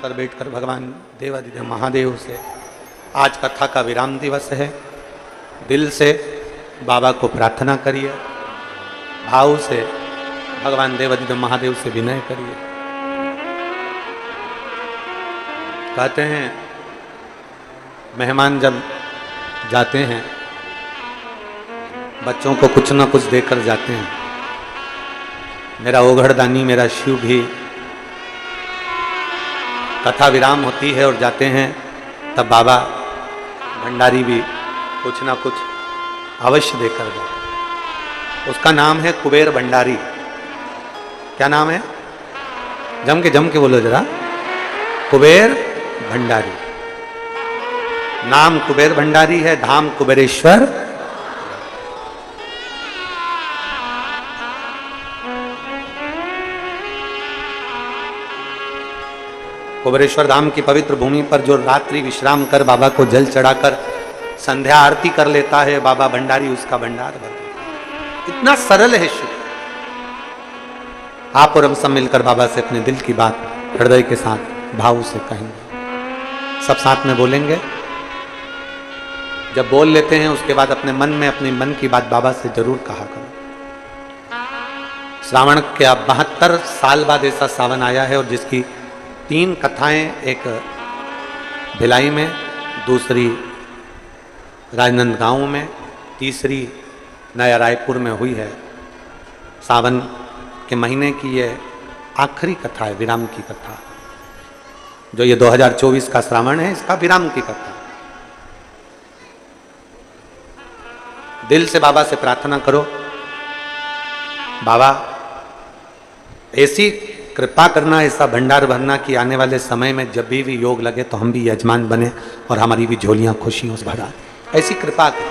कर बैठकर भगवान देवाधिदेव महादेव से आज कथा का विराम दिवस है। दिल से बाबा को प्रार्थना करिए, भाव से भगवान देवाधिदेव महादेव से विनय करिए। कहते हैं मेहमान जब जाते हैं बच्चों को कुछ ना कुछ देकर जाते हैं। मेरा ओघड़दानी मेरा शिव भी कथा विराम होती है और जाते हैं तब बाबा भंडारी भी कुछ ना कुछ अवश्य देकर जाते। उसका नाम है कुबेर भंडारी। क्या नाम है? जम के बोलो जरा। कुबेर भंडारी। नाम कुबेर भंडारी है, धाम कुबेरेश्वर। कुबेरेश्वर धाम की पवित्र भूमि पर जो रात्रि विश्राम कर बाबा को जल चढ़ाकर संध्या आरती कर लेता है, बाबा भंडारी उसका भंडार भर देता है। इतना सरल है शिव। आप और हम सब मिलकर बाबा से अपने दिल की बात हृदय के साथ भाव से कहेंगे। सब साथ में बोलेंगे। जब बोल लेते हैं उसके बाद अपने मन में अपने मन की बात बाबा से जरूर कहा करो। श्रावण के 72 साल बाद ऐसा सावन आया है और जिसकी 3 कथाएं, एक भिलाई में, दूसरी राजनांदगांव में, तीसरी नया रायपुर में हुई है। सावन के महीने की ये आखिरी कथा है, विराम की कथा। जो ये 2024 का श्रावण है इसका विराम की कथा। दिल से बाबा से प्रार्थना करो, बाबा ऐसी कृपा करना, ऐसा भंडार भरना कि आने वाले समय में जब भी योग लगे तो हम भी यजमान बने और हमारी भी झोलियां खुशियों से भरा। ऐसी कृपा कर।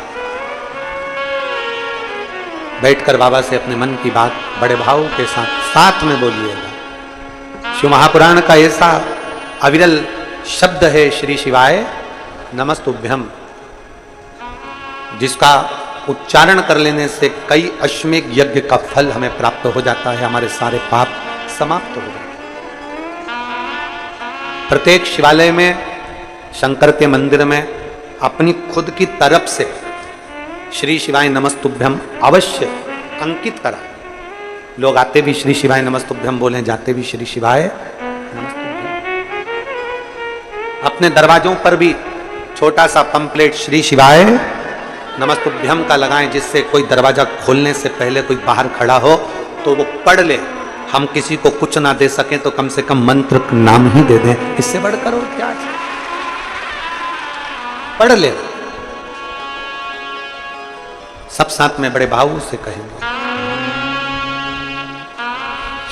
बैठकर बाबा से अपने मन की बात बड़े भाव के साथ में बोलिएगा। शिव महापुराण का ऐसा अविरल शब्द है श्री शिवाय नमस्तुभ्यम, जिसका उच्चारण कर लेने से कई अश्वमेध यज्ञ का फल हमें प्राप्त हो जाता है, हमारे सारे पाप समाप्त हो जाते। प्रत्येक शिवालय में, शंकर के मंदिर में अपनी खुद की तरफ से श्री शिवाय नमस्तुभ्यम अवश्य अंकित करा। लोग आते भी श्री शिवाय नमस्तुभ्यम बोले, जाते भी श्री शिवाय नमस्तुभ्यम। अपने दरवाजों पर भी छोटा सा पंपलेट श्री शिवाय नमस्तुभ्यम का लगाएं, जिससे कोई दरवाजा खोलने से पहले कोई बाहर खड़ा हो तो वो पढ़ ले। हम किसी को कुछ ना दे सकें तो कम से कम मंत्र नाम ही दे दें, इससे बढ़कर और क्या है? पढ़ ले। सब साथ में बड़े भाव से कहेंगे।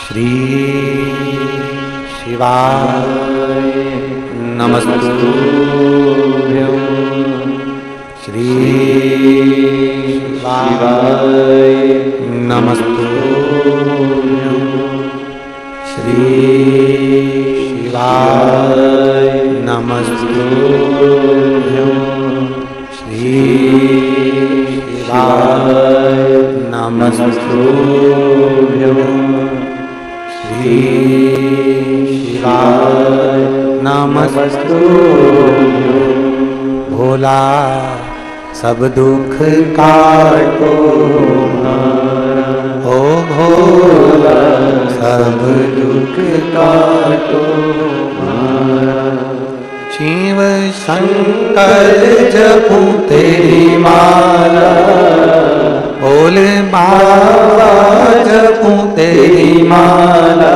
श्री शिवाय नमस्तुभ्यं। श्री शिवाय नमस्तुभ्यं। श्री शिवाय नमस्तुभ्यं। श्री शिवाय नमस्तुभ्यं। श्री शिवाय नमस्तुभ्यं। भोला सब दुख काटो ओ भोला, सब दुख काटो। शिव शंकर जपूं तेरी माला, भोले बाबा जपूं तेरी माला।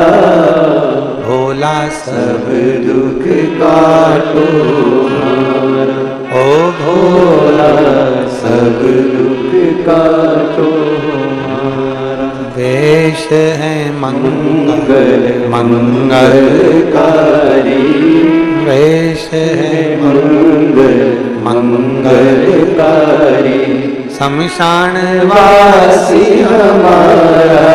भोला सब दुख काटो ओ भोला, सब दुख काटो। वेश है मंगल मंगलकारी, वेश है मंगल मंगलकारी। शमशान वासी हमारा,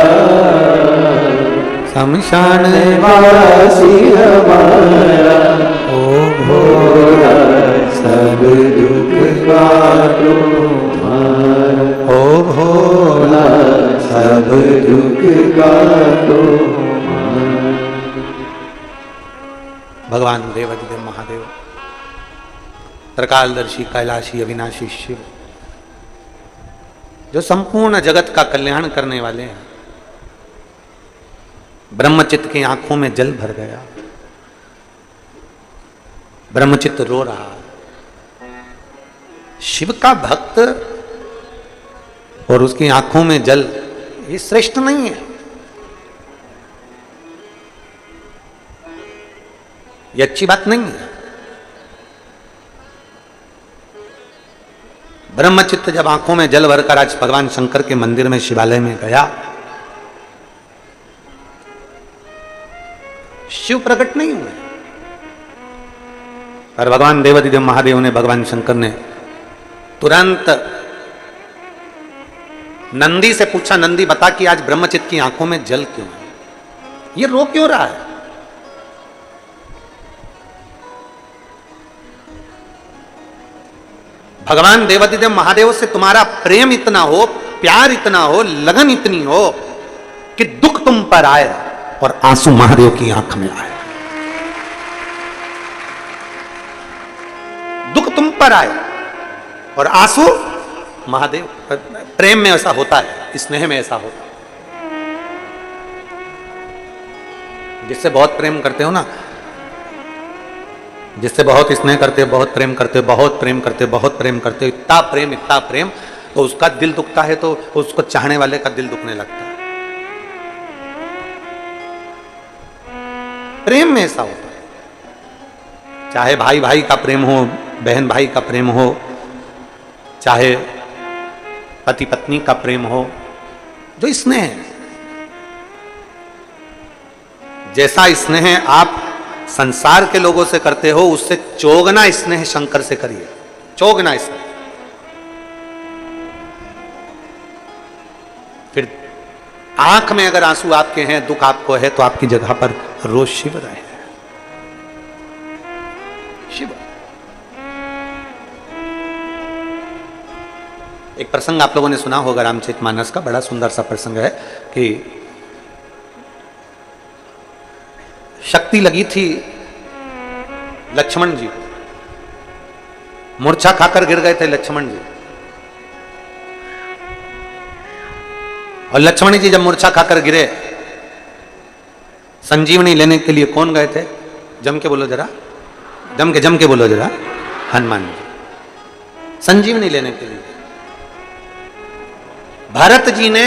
शमशान वासी हमारा। ओ भोला सब दुख काटो हमारा। ओ भोला सब दुख काटो। भगवान भगवान देवाधिदेव महादेव, त्रिकालदर्शी कैलाशी अविनाशी शिव, जो संपूर्ण जगत का कल्याण करने वाले हैं। ब्रह्मचित्त की आंखों में जल भर गया, ब्रह्मचित्त रो रहा। शिव का भक्त और उसकी आंखों में जल, ये श्रेष्ठ नहीं है, ये अच्छी बात नहीं है। ब्रह्मचित्त जब आंखों में जल भरकर आज भगवान शंकर के मंदिर में शिवालय में गया, शिव प्रकट नहीं हुए, और भगवान देवाधिदेव महादेव ने, भगवान शंकर ने तुरंत नंदी से पूछा, नंदी बता कि आज ब्रह्मचित्त की आंखों में जल क्यों है, ये रो क्यों रहा है? भगवान देवाधिदेव महादेव से तुम्हारा प्रेम इतना हो, प्यार इतना हो, लगन इतनी हो कि दुख तुम पर आए और आंसू महादेव की आंख में आए। दुख तुम पर आए और आंसू महादेव। प्रेम में ऐसा होता है, स्नेह में ऐसा होता है। जिससे बहुत प्रेम करते हो ना, जिससे बहुत स्नेह करते हो, बहुत प्रेम करते हो, बहुत प्रेम करते हो, बहुत प्रेम करते हो, इतना प्रेम, तो उसका दिल दुखता है तो उसको चाहने वाले का दिल दुखने लगता है। प्रेम में ऐसा होता है, चाहे भाई भाई का प्रेम हो, बहन भाई का प्रेम हो, चाहे पति पत्नी का प्रेम हो, जो स्नेह है, जैसा स्नेह आप संसार के लोगों से करते हो, उससे चौगुना स्नेह शंकर से करिए, चौगुना स्नेह। फिर आंख में अगर आंसू आपके हैं, दुख आपको है, तो आपकी जगह पर रोज शिव रहे, शिव। एक प्रसंग आप लोगों ने सुना होगा रामचरितमानस का, बड़ा सुंदर सा प्रसंग है कि शक्ति लगी थी लक्ष्मण जी, मूर्छा खाकर गिर गए थे लक्ष्मण जी, और लक्ष्मण जी जब मूर्छा खाकर गिरे, संजीवनी लेने के लिए कौन गए थे? जम के बोलो जरा, जम के बोलो जरा, हनुमान जी संजीवनी लेने के लिए। भरत जी ने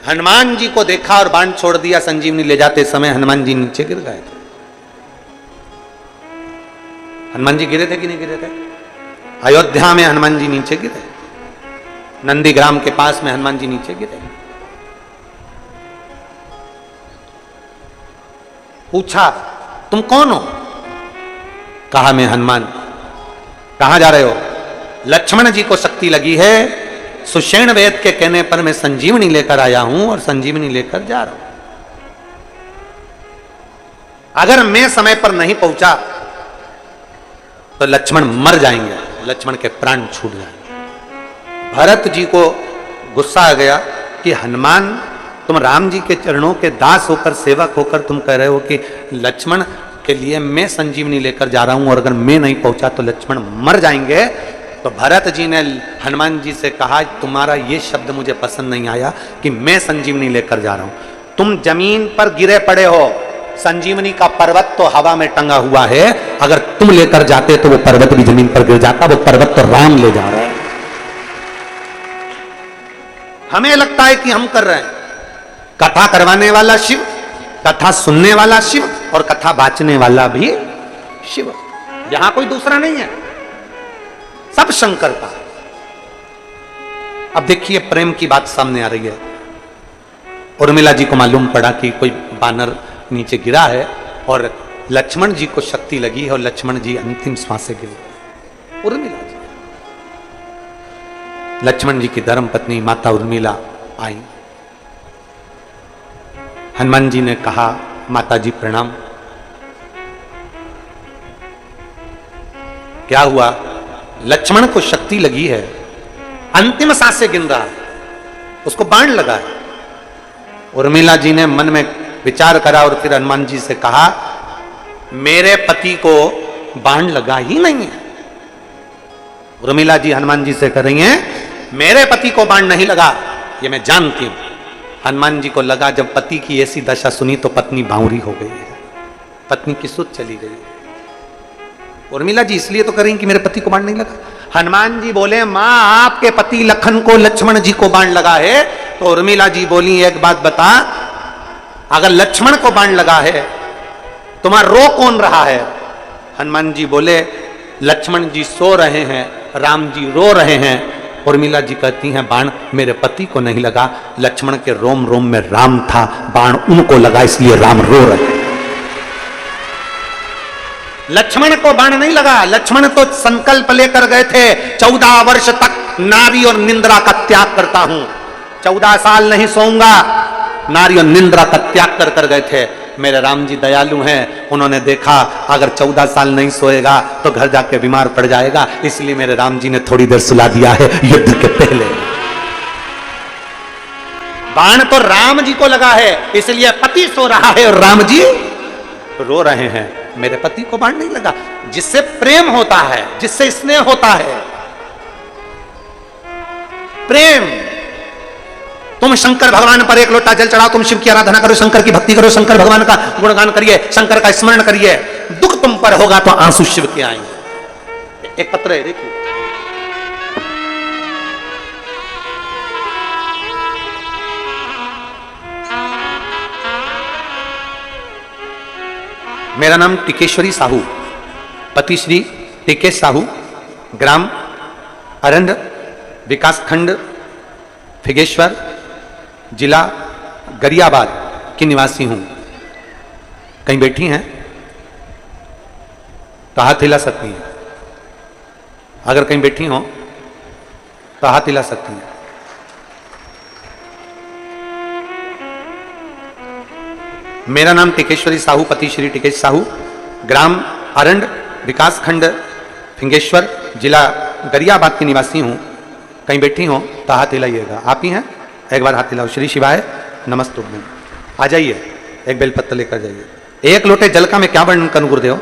हनुमान जी को देखा और बाण छोड़ दिया, संजीवनी ले जाते समय हनुमान जी नीचे गिर गए थे। हनुमान जी गिरे थे कि नहीं गिरे थे? अयोध्या में हनुमान जी नीचे गिरे, नंदीग्राम के पास में हनुमान जी नीचे गिरे। पूछा तुम कौन हो? कहा मैं हनुमान। कहां जा रहे हो? लक्ष्मण जी को शक्ति लगी है, सुषेण वेद के कहने पर मैं संजीवनी लेकर आया हूं और संजीवनी लेकर जा रहा हूं। अगर मैं समय पर नहीं पहुंचा तो लक्ष्मण मर जाएंगे, लक्ष्मण के प्राण छूट जाएंगे। भरत जी को गुस्सा आ गया कि हनुमान, तुम राम जी के चरणों के दास होकर, सेवक होकर तुम कह रहे हो कि लक्ष्मण के लिए मैं संजीवनी लेकर जा रहा हूं, और अगर मैं नहीं पहुंचा तो लक्ष्मण मर जाएंगे। तो भरत जी ने हनुमान जी से कहा, तुम्हारा ये शब्द मुझे पसंद नहीं आया कि मैं संजीवनी लेकर जा रहा हूं। तुम जमीन पर गिरे पड़े हो, संजीवनी का पर्वत तो हवा में टंगा हुआ है, अगर तुम लेकर जाते तो वो पर्वत भी जमीन पर गिर जाता। वो पर्वत तो राम ले जा रहा है। हमें लगता है कि हम कर रहे हैं। कथा करवाने वाला शिव, कथा सुनने वाला शिव, और कथा बांचने वाला भी शिव, यहां कोई दूसरा नहीं है, सब शंकर का। अब देखिए प्रेम की बात सामने आ रही है। उर्मिला जी को मालूम पड़ा कि कोई बानर नीचे गिरा है और लक्ष्मण जी को शक्ति लगी है और लक्ष्मण जी अंतिम श्वास से गिर गए। उर्मिला जी, लक्ष्मण जी की धर्म पत्नी माता उर्मिला आई। हनुमान जी ने कहा, माता जी प्रणाम। क्या हुआ? लक्ष्मण को शक्ति लगी है, अंतिम सांस से गिन रहा है, उसको बाण लगा है। उर्मिला जी ने मन में विचार करा और फिर हनुमान जी से कहा मेरे पति को बाण लगा ही नहीं है। उर्मिला जी हनुमान जी से कह रही हैं, मेरे पति को बाण नहीं लगा, ये मैं जानती हूं। हनुमान जी को लगा, जब पति की ऐसी दशा सुनी तो पत्नी बावरी हो गई है, पत्नी की सुध चली गई। उर्मिला जी इसलिए तो करें कि मेरे पति को बाण नहीं लगा। हनुमान जी बोले, मां आपके पति लखन को लक्ष्मण जी को बाण लगा है। तो उर्मिला जी बोली, एक बात बता, अगर लक्ष्मण को बाण लगा है तुम्हारा रो कौन रहा है? हनुमान जी बोले, लक्ष्मण जी सो रहे हैं, राम जी रो रहे हैं। उर्मिला जी कहती हैं, बाण मेरे पति को नहीं लगा, लक्ष्मण के रोम रोम में राम था, बाण उनको लगा इसलिए राम रो रहे हैं। लक्ष्मण को बाण नहीं लगा, लक्ष्मण तो संकल्प लेकर गए थे, 14 वर्ष तक नारी और निंद्रा का त्याग करता हूं, 14 साल नहीं सोऊंगा, नारी और निंद्रा का त्याग कर कर गए थे। मेरे राम जी दयालु हैं, उन्होंने देखा अगर 14 साल नहीं सोएगा तो घर जाके बीमार पड़ जाएगा, इसलिए मेरे राम जी ने थोड़ी देर सुला दिया है युद्ध के पहले। बाण तो राम जी को लगा है, इसलिए पति सो रहा है और राम जी रो रहे हैं। मेरे पति को बाण नहीं लगा। जिससे प्रेम होता है, जिससे स्नेह होता है, प्रेम। तुम शंकर भगवान पर एक लोटा जल चढ़ाओ, तुम शिव की आराधना करो, शंकर की भक्ति करो, शंकर भगवान का गुणगान करिए, शंकर का स्मरण करिए, दुख तुम पर होगा तो आंसू शिव के आएंगे। एक पत्र है, देखिए, मेरा नाम टिकेश्वरी साहू, पति श्री टिकेश साहू, ग्राम अरंड, विकास खंड फिगेश्वर, जिला गरियाबाद की निवासी हूं। कहीं बैठी हैं तो हाथ हिला सकती हैं, अगर कहीं बैठी हो तो हाथ हिला सकती हैं। मेरा नाम टिकेश्वरी साहू, पति श्री टिकेश साहू, ग्राम अरंड, विकास खंड फिंगेश्वर, जिला गरियाबाद की निवासी हूं। कहीं बैठी हो तो हाथ हिलाइएगा। आप ही हैं? एक बार हाथ हिलाओ। श्री शिवाय नमस्तु। आ जाइए, एक बेलपत्र लेकर जाइए। एक लोटे जल का मैं क्या वर्णन करूं गुरुदेव।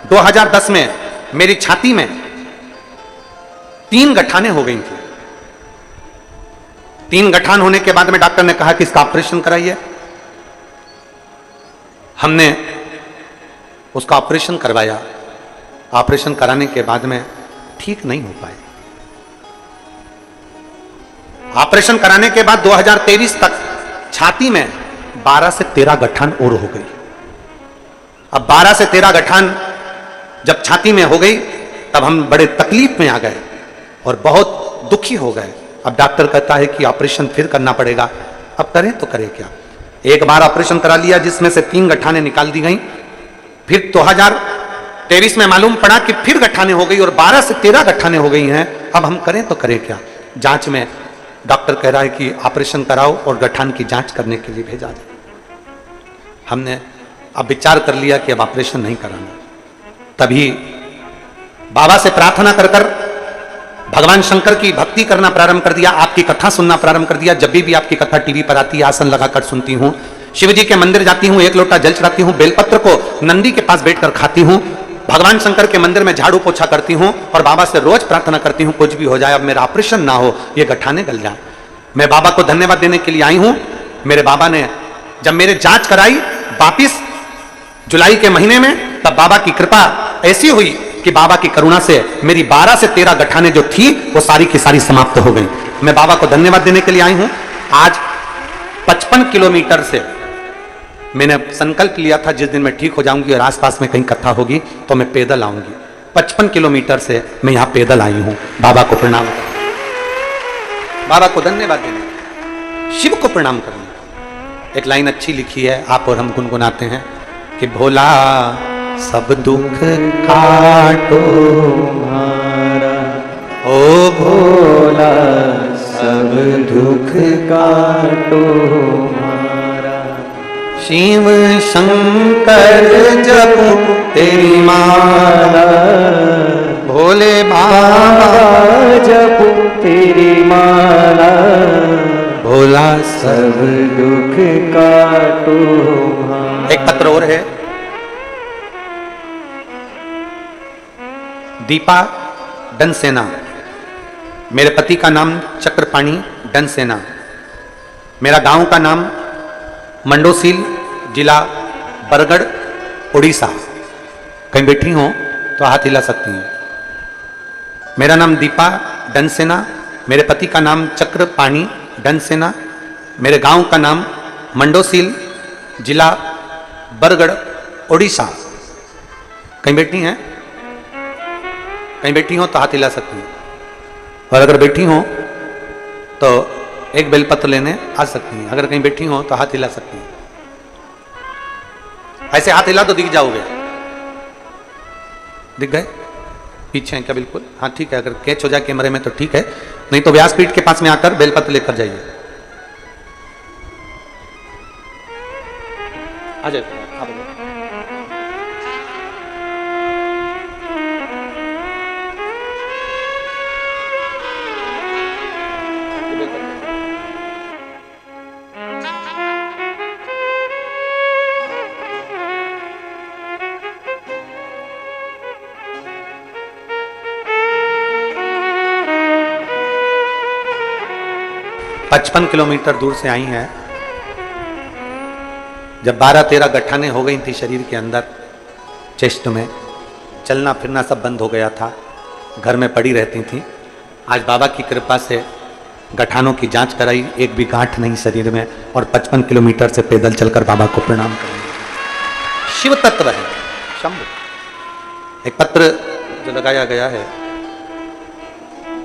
2010 में मेरी छाती में 3 गठाने हो गई थी। 3 गठान होने के बाद में डॉक्टर ने कहा कि इसका ऑपरेशन कराइए। हमने उसका ऑपरेशन करवाया। ऑपरेशन कराने के बाद में ठीक नहीं हो पाए। ऑपरेशन कराने के बाद 2023 तक छाती में 12 से 13 गठान और हो गई। अब 12 से 13 गठान जब छाती में हो गई तब हम बड़े तकलीफ में आ गए और बहुत दुखी हो गए। अब डॉक्टर कहता है कि ऑपरेशन फिर करना पड़ेगा। अब करें तो करें क्या। एक बार ऑपरेशन करा लिया जिसमें से 3 गठाने निकाल दी गई। फिर 2023 में मालूम पड़ा कि फिर गठाने हो गई और 12 से 13 गठाने हो गई हैं। अब हम करें तो करें क्या। जांच में डॉक्टर कह रहा है कि ऑपरेशन कराओ और गठान की जांच करने के लिए भेजा जाए। हमने अब विचार कर लिया कि अब ऑपरेशन नहीं कराना। तभी बाबा से प्रार्थना कर कर भगवान शंकर की भक्ति करना प्रारंभ कर दिया। आपकी कथा सुनना प्रारंभ कर दिया। जब भी आपकी कथा टीवी पर आती है आसन लगाकर सुनती हूँ। शिव जी के मंदिर जाती हूँ, एक लोटा जल चढ़ाती हूँ, बेलपत्र को नंदी के पास बैठकर खाती हूँ, भगवान शंकर के मंदिर में झाड़ू पोछा करती हूँ और बाबा से रोज प्रार्थना करती हूँ कुछ भी हो जाए, अब मेरा ऑपरेशन ना हो, ये गठाने गल जाए। मैं बाबा को धन्यवाद देने के लिए आई हूँ। मेरे बाबा ने जब मेरे जांच कराई वापिस जुलाई के महीने में, तब बाबा की कृपा ऐसी हुई कि बाबा की करुणा से मेरी 12 से 13 गठाने जो थी वो सारी की सारी समाप्त हो गई। मैं बाबा को धन्यवाद देने के लिए आई हूँ। आज 55 किलोमीटर से मैंने संकल्प लिया था जिस दिन मैं ठीक हो जाऊंगी और आसपास में कहीं कथा होगी तो मैं पैदल आऊंगी। 55 किलोमीटर से मैं यहाँ पैदल आई हूँ। बाबा को प्रणाम करना, बाबा को धन्यवाद देना, शिव को प्रणाम करना। एक लाइन अच्छी लिखी है, आप और हम गुनगुनाते हैं कि भोला सब दुख काटो मारा, ओ भोला सब दुख काटो मारा, शिव शंकर जपो तेरी माला, भोले बाबा जपो तेरी माला, भोला सब दुख काटो मारा। एक पत्र और है, दीपा डनसेना, मेरे पति का नाम चक्रपाणी डनसेना, मेरा गांव का नाम मंडोसील, जिला बरगढ़, उड़ीसा। कहीं बैठी हो तो हाथ हिला सकती हैं। मेरा नाम दीपा डनसेना, मेरे पति का नाम चक्रपाणी डनसेना, मेरे गांव का नाम मंडोसील, जिला बरगढ़, उड़ीसा। कहीं बैठी हैं? कहीं बैठी हो तो हाथ हिला सकती हैं। और अगर बैठी हो तो एक बेलपत्र लेने आ सकती हैं। अगर कहीं बैठी हो तो हाथ हिला सकती हैं। ऐसे हाथ हिला तो दिख जाओगे। दिख गए? पीछे हैं क्या? बिल्कुल। हाँ ठीक है, अगर कैच हो जाए कैमरे में तो ठीक है, नहीं तो व्यासपीठ के पास में आकर बेलपत्र लेकर जाइए। आ जाए। पचपन किलोमीटर दूर से आई हैं। जब 12-13 गठाने हो गई थी शरीर के अंदर, चेस्ट में, चलना फिरना सब बंद हो गया था, घर में पड़ी रहती थी। आज बाबा की कृपा से गठानों की जांच कराई, एक भी गांठ नहीं शरीर में, और 55 किलोमीटर से पैदल चलकर बाबा को प्रणाम करेंगे। शिव तत्व है शंभु। एक पत्र जो लगाया गया है,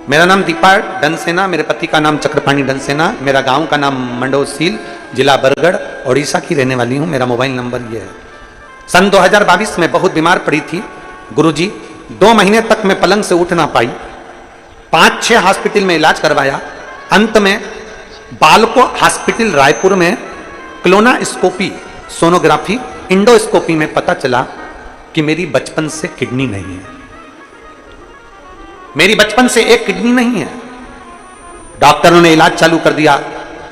मेरा नाम दीपा डनसेना, मेरे पति का नाम चक्रपाणी डनसेना, मेरा गांव का नाम मंडोसील, जिला बरगढ़, उड़ीसा की रहने वाली हूं। मेरा मोबाइल नंबर ये है। सन 2022 में बहुत बीमार पड़ी थी गुरुजी, 2 महीने तक मैं पलंग से उठ ना पाई, 5-6 हॉस्पिटल में इलाज करवाया। अंत में बालको हॉस्पिटल रायपुर में क्लोनास्कोपी, सोनोग्राफी, इंडोस्कोपी में पता चला कि मेरी बचपन से किडनी नहीं है। मेरी बचपन से एक किडनी नहीं है। डॉक्टरों ने इलाज चालू कर दिया,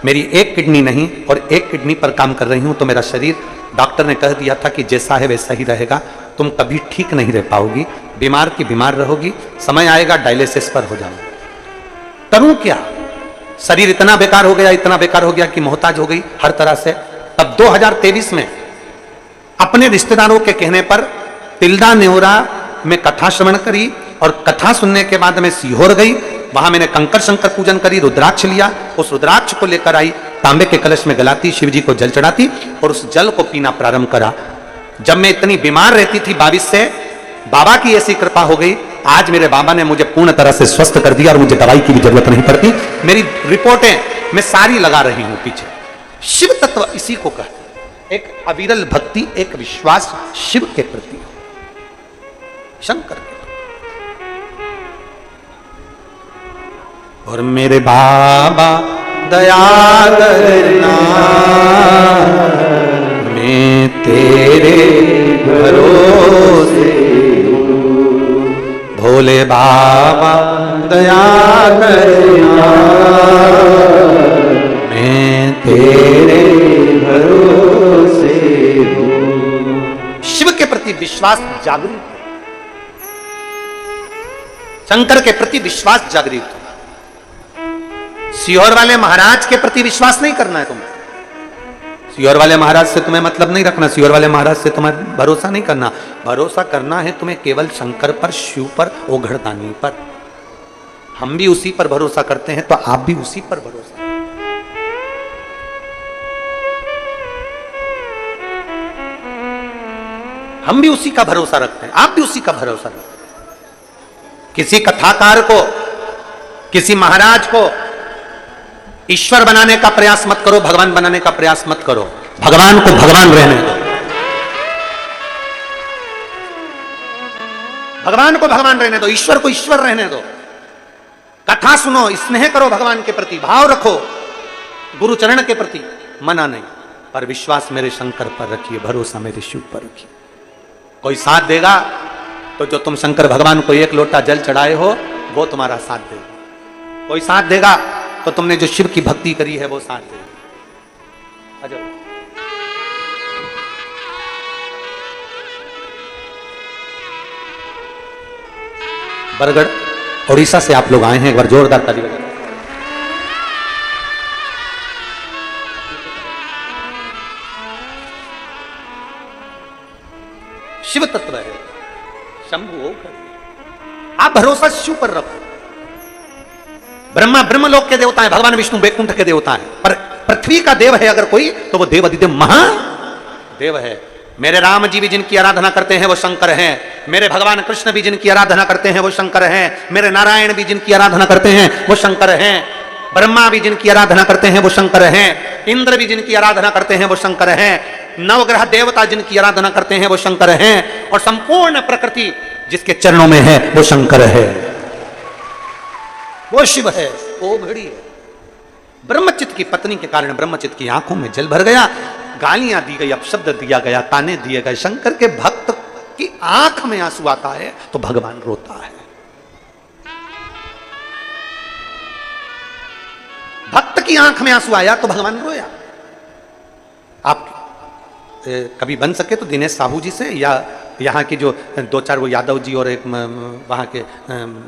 मेरी एक किडनी नहीं और एक किडनी पर काम कर रही हूं। तो मेरा शरीर, डॉक्टर ने कह दिया था कि जैसा है वैसा ही रहेगा, तुम कभी ठीक नहीं रह पाओगी, बीमार की बीमार रहोगी, समय आएगा डायलिसिस पर हो जाओगी। करूं क्या? शरीर इतना बेकार हो गया, इतना बेकार हो गया कि मोहताज हो गई हर तरह से। तब 2023 में अपने रिश्तेदारों के कहने पर तिल्दा नेवरा में कथा श्रवण करी, और कथा सुनने के बाद मैं सीहोर गई। वहां मैंने कंकर शंकर पूजन करी, रुद्राक्ष लिया, उस रुद्राक्ष को लेकर आई, तांबे के कलश में गलाती, शिव जी को जल चढ़ाती और उस जल को पीना प्रारंभ करा। जब मैं इतनी बीमार रहती थी 22 से, बाबा की ऐसी कृपा हो गई, आज मेरे बाबा ने मुझे पूर्ण तरह से स्वस्थ कर दिया और मुझे दवाई की भी जरूरत नहीं पड़ती। मेरी रिपोर्टें मैं सारी लगा रही हूं पीछे। शिव तत्व इसी को कहते हैं, एक अविरल भक्ति, एक विश्वास शिव के प्रति, शंकर के। और मेरे बाबा दया करना, मैं तेरे भरोसे, भोले बाबा दया करना, मैं तेरे भरोसे हूं। शिव के प्रति विश्वास जागृत है, शंकर के प्रति विश्वास जागृत है। सीहोर वाले महाराज के प्रति विश्वास नहीं करना है तुम्हें। सीहोर वाले महाराज से तुम्हें मतलब नहीं रखना, सीहोर वाले महाराज से तुम्हें भरोसा नहीं करना। भरोसा करना है तुम्हें केवल शंकर पर, शिव पर, ओघड़दानी पर। हम भी उसी पर भरोसा करते हैं, तो आप भी उसी पर भरोसा। हम भी उसी का भरोसा रखते हैं, आप भी उसी का भरोसा रखते हैं। किसी कथाकार को, किसी महाराज को ईश्वर बनाने का प्रयास मत करो, भगवान बनाने का प्रयास मत करो। भगवान को भगवान रहने दो, भगवान को भगवान रहने दो, ईश्वर को ईश्वर रहने दो। कथा सुनो, स्नेह करो भगवान के प्रति, भाव रखो गुरु चरण के प्रति, मना नहीं, पर विश्वास मेरे शंकर पर रखिए, भरोसा मेरे शिव पर रखिए। कोई साथ देगा तो जो तुम शंकर भगवान को 1 लोटा जल चढ़ाए हो वो तुम्हारा साथ देगा। कोई साथ देगा तो तुमने जो शिव की भक्ति करी है वो साथ देगा। आ जाओ। बरगढ़ उड़ीसा से आप लोग आए हैं, एक बार जोरदार ताली बजाएं। शिव तत्व है, शंभु आप भरोसा शिव पर रखो। ब्रह्मा ब्रह्मलोक के देवता है, भगवान विष्णु वैकुंठ के देवता है, पर पृथ्वी का देव है अगर कोई तो वो देव अधिदेव महादेव है। मेरे राम जी भी जिनकी आराधना करते हैं वो शंकर हैं, मेरे भगवान कृष्ण भी जिनकी आराधना करते हैं वो शंकर हैं, मेरे नारायण भी जिनकी आराधना करते हैं वो शंकर हैं, ब्रह्मा भी जिनकी आराधना करते हैं वो शंकर हैं, इंद्र भी जिनकी आराधना करते हैं वो शंकर हैं, नवग्रह देवता जिनकी आराधना करते हैं वो शंकर हैं, और संपूर्ण प्रकृति जिसके चरणों में है वो शंकर है, वो शिव है, वो घड़ी है। ब्रह्मचित्त की पत्नी के कारण ब्रह्मचित्त की आंखों में जल भर गया, गालियां दी गई, अपशब्द दिया गया, ताने दिए गए। शंकर के भक्त की आंख में आंसू आता है तो भगवान रोता है। भक्त की आंख में आंसू आया तो भगवान रोया। आप कभी बन सके तो दिनेश साहू जी से या यहाँ की जो दो चार वो यादव जी और एक वहाँ के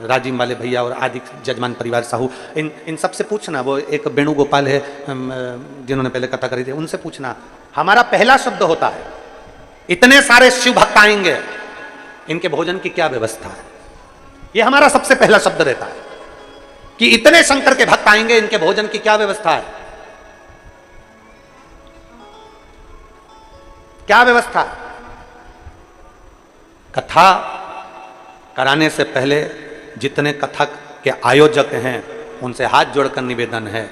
राजीव वाले भैया और आदि जजमान परिवार साहू, इन सब से पूछना। वो एक वेणुगोपाल है जिन्होंने पहले कथा करी थी, उनसे पूछना। हमारा पहला शब्द होता है, इतने सारे शिव भक्त आएंगे, इनके भोजन की क्या व्यवस्था है। ये हमारा सबसे पहला शब्द रहता है कि इतने शंकर के भक्त आएंगे, इनके भोजन की क्या व्यवस्था है, क्या व्यवस्था है। कथा कराने से पहले जितने कथक के आयोजक हैं उनसे हाथ जोड़कर निवेदन है,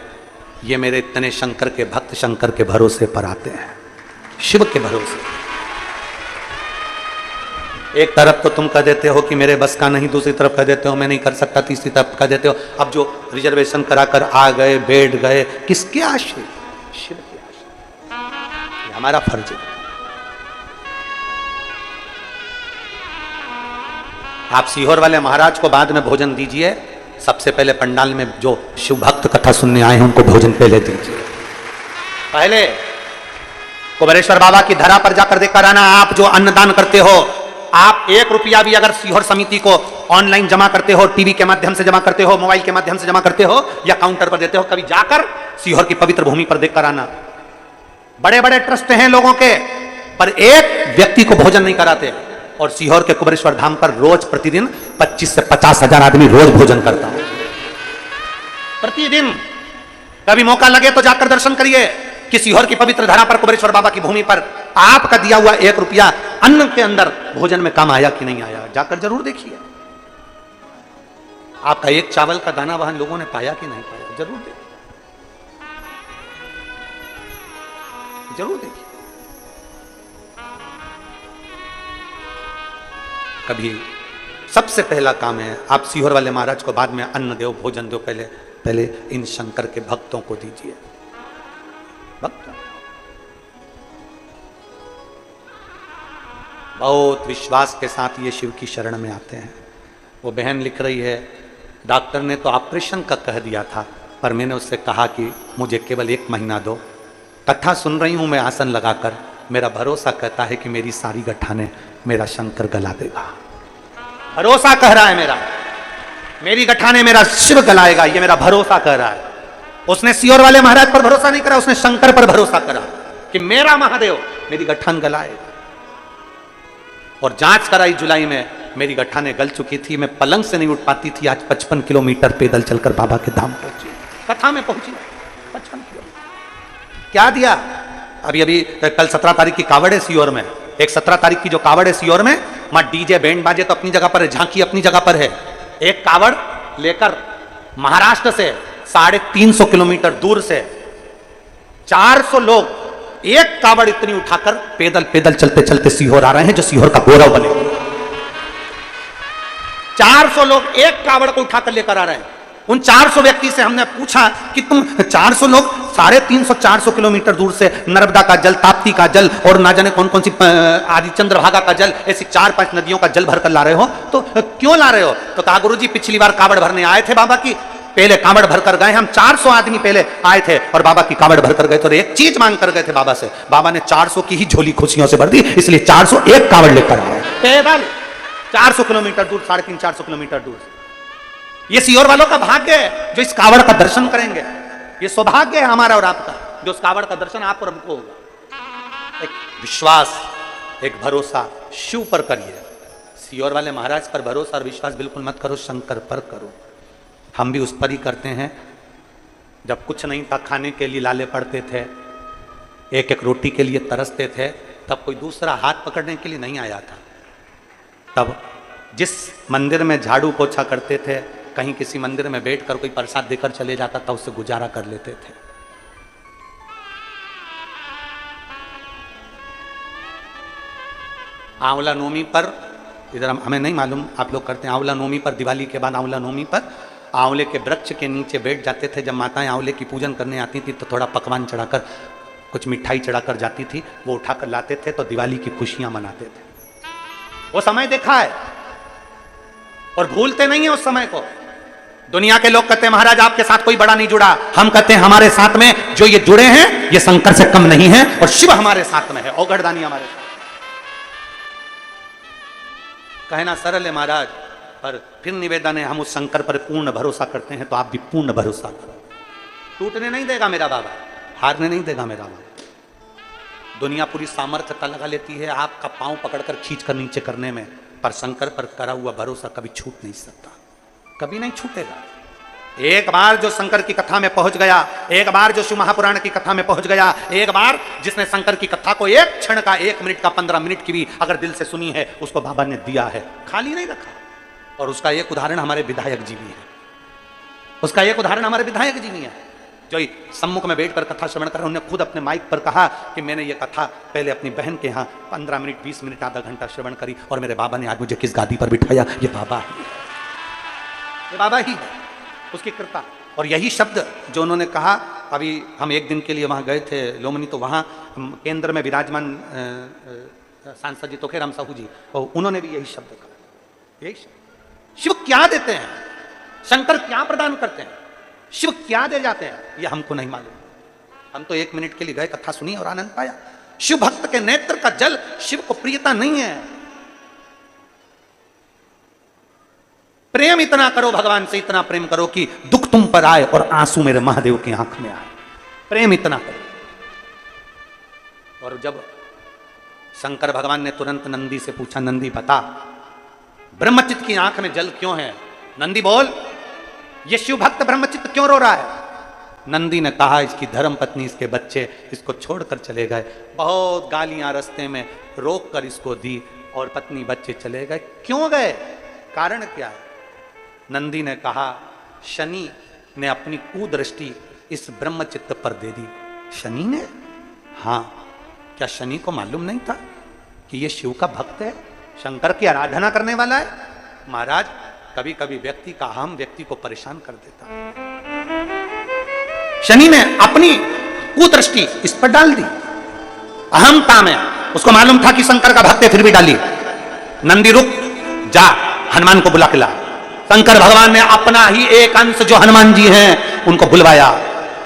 ये मेरे इतने शंकर के भक्त शंकर के भरोसे पर आते हैं, शिव के भरोसे। एक तरफ तो तुम कह देते हो कि मेरे बस का नहीं, दूसरी तरफ कह देते हो मैं नहीं कर सकता, तीसरी तरफ कह देते हो अब जो रिजर्वेशन कराकर आ गए, बैठ गए, किसके आश्रय? शिव के आश्रय। हमारा फर्ज है। आप सीहोर वाले महाराज को बाद में भोजन दीजिए, सबसे पहले पंडाल में जो शिव भक्त कथा सुनने आए हैं उनको भोजन पहले दीजिए। पहले कुबेरेश्वर बाबा की धरा पर जाकर देकर आना। आप जो अन्नदान करते हो, आप 1 रुपया भी अगर सीहोर समिति को ऑनलाइन जमा करते हो, टीवी के माध्यम से जमा करते हो, मोबाइल के माध्यम से जमा करते हो या काउंटर पर देते हो, कभी जाकर सीहोर की पवित्र भूमि पर देखकर आना। बड़े बड़े ट्रस्ट हैं लोगों के, पर एक व्यक्ति को भोजन नहीं कराते। और सीहोर के कुबेरेश्वर धाम पर रोज प्रतिदिन 25 से 50 हजार आदमी रोज भोजन करता है, प्रतिदिन। कभी मौका लगे तो जाकर दर्शन करिए कि सीहोर की पवित्र धरा पर कुबेरेश्वर बाबा की भूमि पर आपका दिया हुआ 1 रुपया अन्न के अंदर भोजन में काम आया कि नहीं आया, जाकर जरूर देखिए। आपका 1 चावल का दाना वहां लोगों ने पाया कि नहीं पाया, जरूर देखिए, जरूर देखिए। कभी सबसे पहला काम है, आप सीहोर वाले महाराज को बाद में अन्न दो, भोजन दो, पहले इन शंकर के भक्तों को दीजिए। भक्तों बहुत विश्वास के साथ ये शिव की शरण में आते हैं। वो बहन लिख रही है, डॉक्टर ने तो ऑपरेशन का कह दिया था, पर मैंने उससे कहा कि मुझे केवल 1 महीना दो। कथा सुन रही हूं मैं आसन लगाकर, मेरा भरोसा कहता है कि मेरी सारी गठाने मेरा शंकर गला देगा। भरोसा कह रहा है मेरा, मेरी गठाने मेरा शिव गलाएगा, ये मेरा भरोसा कह रहा है। उसने सीहोर वाले महाराज पर भरोसा नहीं करा, उसने शंकर पर भरोसा करा कि मेरा महादेव मेरी गठान गलाएगा। और जांच कराई जुलाई में, मेरी गठाने गल चुकी थी, मैं पलंग से नहीं उठ पाती थी। आज 55 किलोमीटर पैदल चलकर बाबा के धाम पहुंची, कथा में पहुंची 55 किलोमीटर। क्या दिया? अभी कल 17 तारीख की कावड़ है सीहोर में, एक 17 तारीख की जो कावड़ है सीहोर में, वहां डीजे बैंड बाजे तो अपनी जगह पर है, झांकी अपनी जगह पर है। एक कावड़ लेकर महाराष्ट्र से 350 किलोमीटर दूर से 400 लोग एक कावड़ इतनी उठाकर पैदल पैदल चलते चलते सीहोर आ रहे हैं, जो सीहोर का गौरव बने। 400 लोग एक कावड़ को उठाकर लेकर आ रहे हैं। उन 400 व्यक्ति से हमने पूछा कि तुम 400 लोग 350-400 किलोमीटर दूर से नर्मदा का जल, ताप्ती का जल और ना जाने कौन कौन सी आदि चंद्रभागा का जल, ऐसी 4-5 नदियों का जल भरकर ला रहे हो, तो क्यों ला रहे हो? तो कहा गुरुजी पिछली बार कावड़ भरने आए थे बाबा की, पहले कावड़ भरकर गए हम, 400 आदमी पहले आए थे और बाबा की कावड़ भरकर गए थे और एक चीज मांग कर गए थे बाबा से। बाबा ने 400 की ही झोली खुशियों से भर दी, इसलिए 401 कावड़ लेकर आए पैदल। 400 किलोमीटर दूर, 350-400 किलोमीटर दूर। ये सीहोर वालों का भाग्य है जो इस कावड़ का दर्शन करेंगे। ये सौभाग्य है हमारा और आपका जो उस कावड़ का दर्शन आप और हमको होगा। एक विश्वास, एक भरोसा शिव पर करिए। सीहोर वाले महाराज पर भरोसा और विश्वास बिल्कुल मत करो, शंकर पर करो। हम भी उस पर ही करते हैं। जब कुछ नहीं था, खाने के लिए लाले पड़ते थे, एक एक रोटी के लिए तरसते थे, तब कोई दूसरा हाथ पकड़ने के लिए नहीं आया था। तब जिस मंदिर में झाड़ू पोछा करते थे, कहीं किसी मंदिर में बैठकर कोई प्रसाद देकर चले जाता था, उससे गुजारा कर लेते थे। आंवला नवमी पर, इधर हमें नहीं मालूम, आप लोग करते हैं। आंवला नवमी पर, दिवाली के बाद आंवला नवमी पर आंवले के वृक्ष के नीचे बैठ जाते थे। जब माताएं आंवले की पूजन करने आती थी तो थोड़ा पकवान चढ़ाकर, कुछ मिठाई चढ़ाकर जाती थी, वो उठाकर लाते थे तो दिवाली की खुशियां मनाते थे। वो समय देखा है और भूलते नहीं है उस समय को। दुनिया के लोग कहते हैं महाराज आपके साथ कोई बड़ा नहीं जुड़ा। हम कहते हैं हमारे साथ में जो ये जुड़े हैं ये शंकर से कम नहीं है और शिव हमारे साथ में है, औगड़दानी हमारे साथ। कहना सरल है महाराज, पर फिर निवेदन है, हम उस शंकर पर पूर्ण भरोसा करते हैं तो आप भी पूर्ण भरोसा करो। टूटने नहीं देगा मेरा बाबा, हारने नहीं देगा मेरा बाबा। दुनिया पूरी सामर्थ्यता लगा लेती है आपका पांव पकड़कर खींच कर नीचे करने में, पर शंकर पर करा हुआ भरोसा कभी छूट नहीं सकता, कभी नहीं छूटेगा। एक बार जो शंकर की कथा में पहुंच गया, एक बार जो शिव महापुराण की कथा में पहुंच गया, एक बार जिसने शंकर की कथा को एक क्षण का, 1 मिनट का, 15 मिनट की भी अगर दिल से सुनी है, उसको बाबा ने दिया है, खाली नहीं रखा। और उसका एक उदाहरण हमारे विधायक जी भी है, उसका एक उदाहरण हमारे विधायक जी भी है, जो सम्मुख में बैठकर कथा श्रवण कर, उन्होंने खुद अपने माइक पर कहा कि मैंने ये कथा पहले अपनी बहन के यहाँ 15 मिनट, 20 मिनट, आधा घंटा श्रवण करी और मेरे बाबा ने आज मुझे किस गादी पर बिठाया, ये बाबा है, ये बाबा ही है, उसकी कृपा। और यही शब्द जो उन्होंने कहा, अभी हम एक दिन के लिए वहाँ गए थे लोमनी, तो वहाँ केंद्र में विराजमान सांसद जी तोखेराम साहू जी, और उन्होंने भी यही शब्द कहा, यही शब्द। शिव क्या देते हैं, शंकर क्या प्रदान करते हैं, शिव क्या दे जाते हैं, ये हमको नहीं मालूम। हम तो 1 मिनट के लिए गए, कथा सुनी और आनंद पाया। शिव भक्त के नेत्र का जल शिव को प्रियता नहीं है। प्रेम इतना करो भगवान से, इतना प्रेम करो कि दुख तुम पर आए और आंसू मेरे महादेव की आंख में आए। प्रेम इतना करो। और जब शंकर भगवान ने तुरंत नंदी से पूछा, नंदी बता ब्रह्मचित्त की आंख में जल क्यों है, नंदी बोल ये शिव भक्त ब्रह्मचित्त क्यों रो रहा है। नंदी ने कहा इसकी धर्म पत्नी, इसके बच्चे इसको छोड़कर चले गए, बहुत गालियां रास्ते में रोक कर इसको दी और पत्नी बच्चे चले गए। क्यों गए, कारण क्या है। नंदी ने कहा शनि ने अपनी कुदृष्टि इस ब्रह्मचित्त पर दे दी। शनि ने, हाँ, क्या शनि को मालूम नहीं था कि ये शिव का भक्त है, शंकर की आराधना करने वाला है। महाराज कभी कभी व्यक्ति का अहम व्यक्ति को परेशान कर देता। शनि ने अपनी कुदृष्टि इस पर डाल दी, अहमता में। उसको मालूम था कि शंकर का भक्त है, फिर भी डाली। नंदी रुक जा, हनुमान को बुला के ला। शंकर भगवान ने अपना ही एक अंश जो हनुमान जी हैं उनको बुलवाया।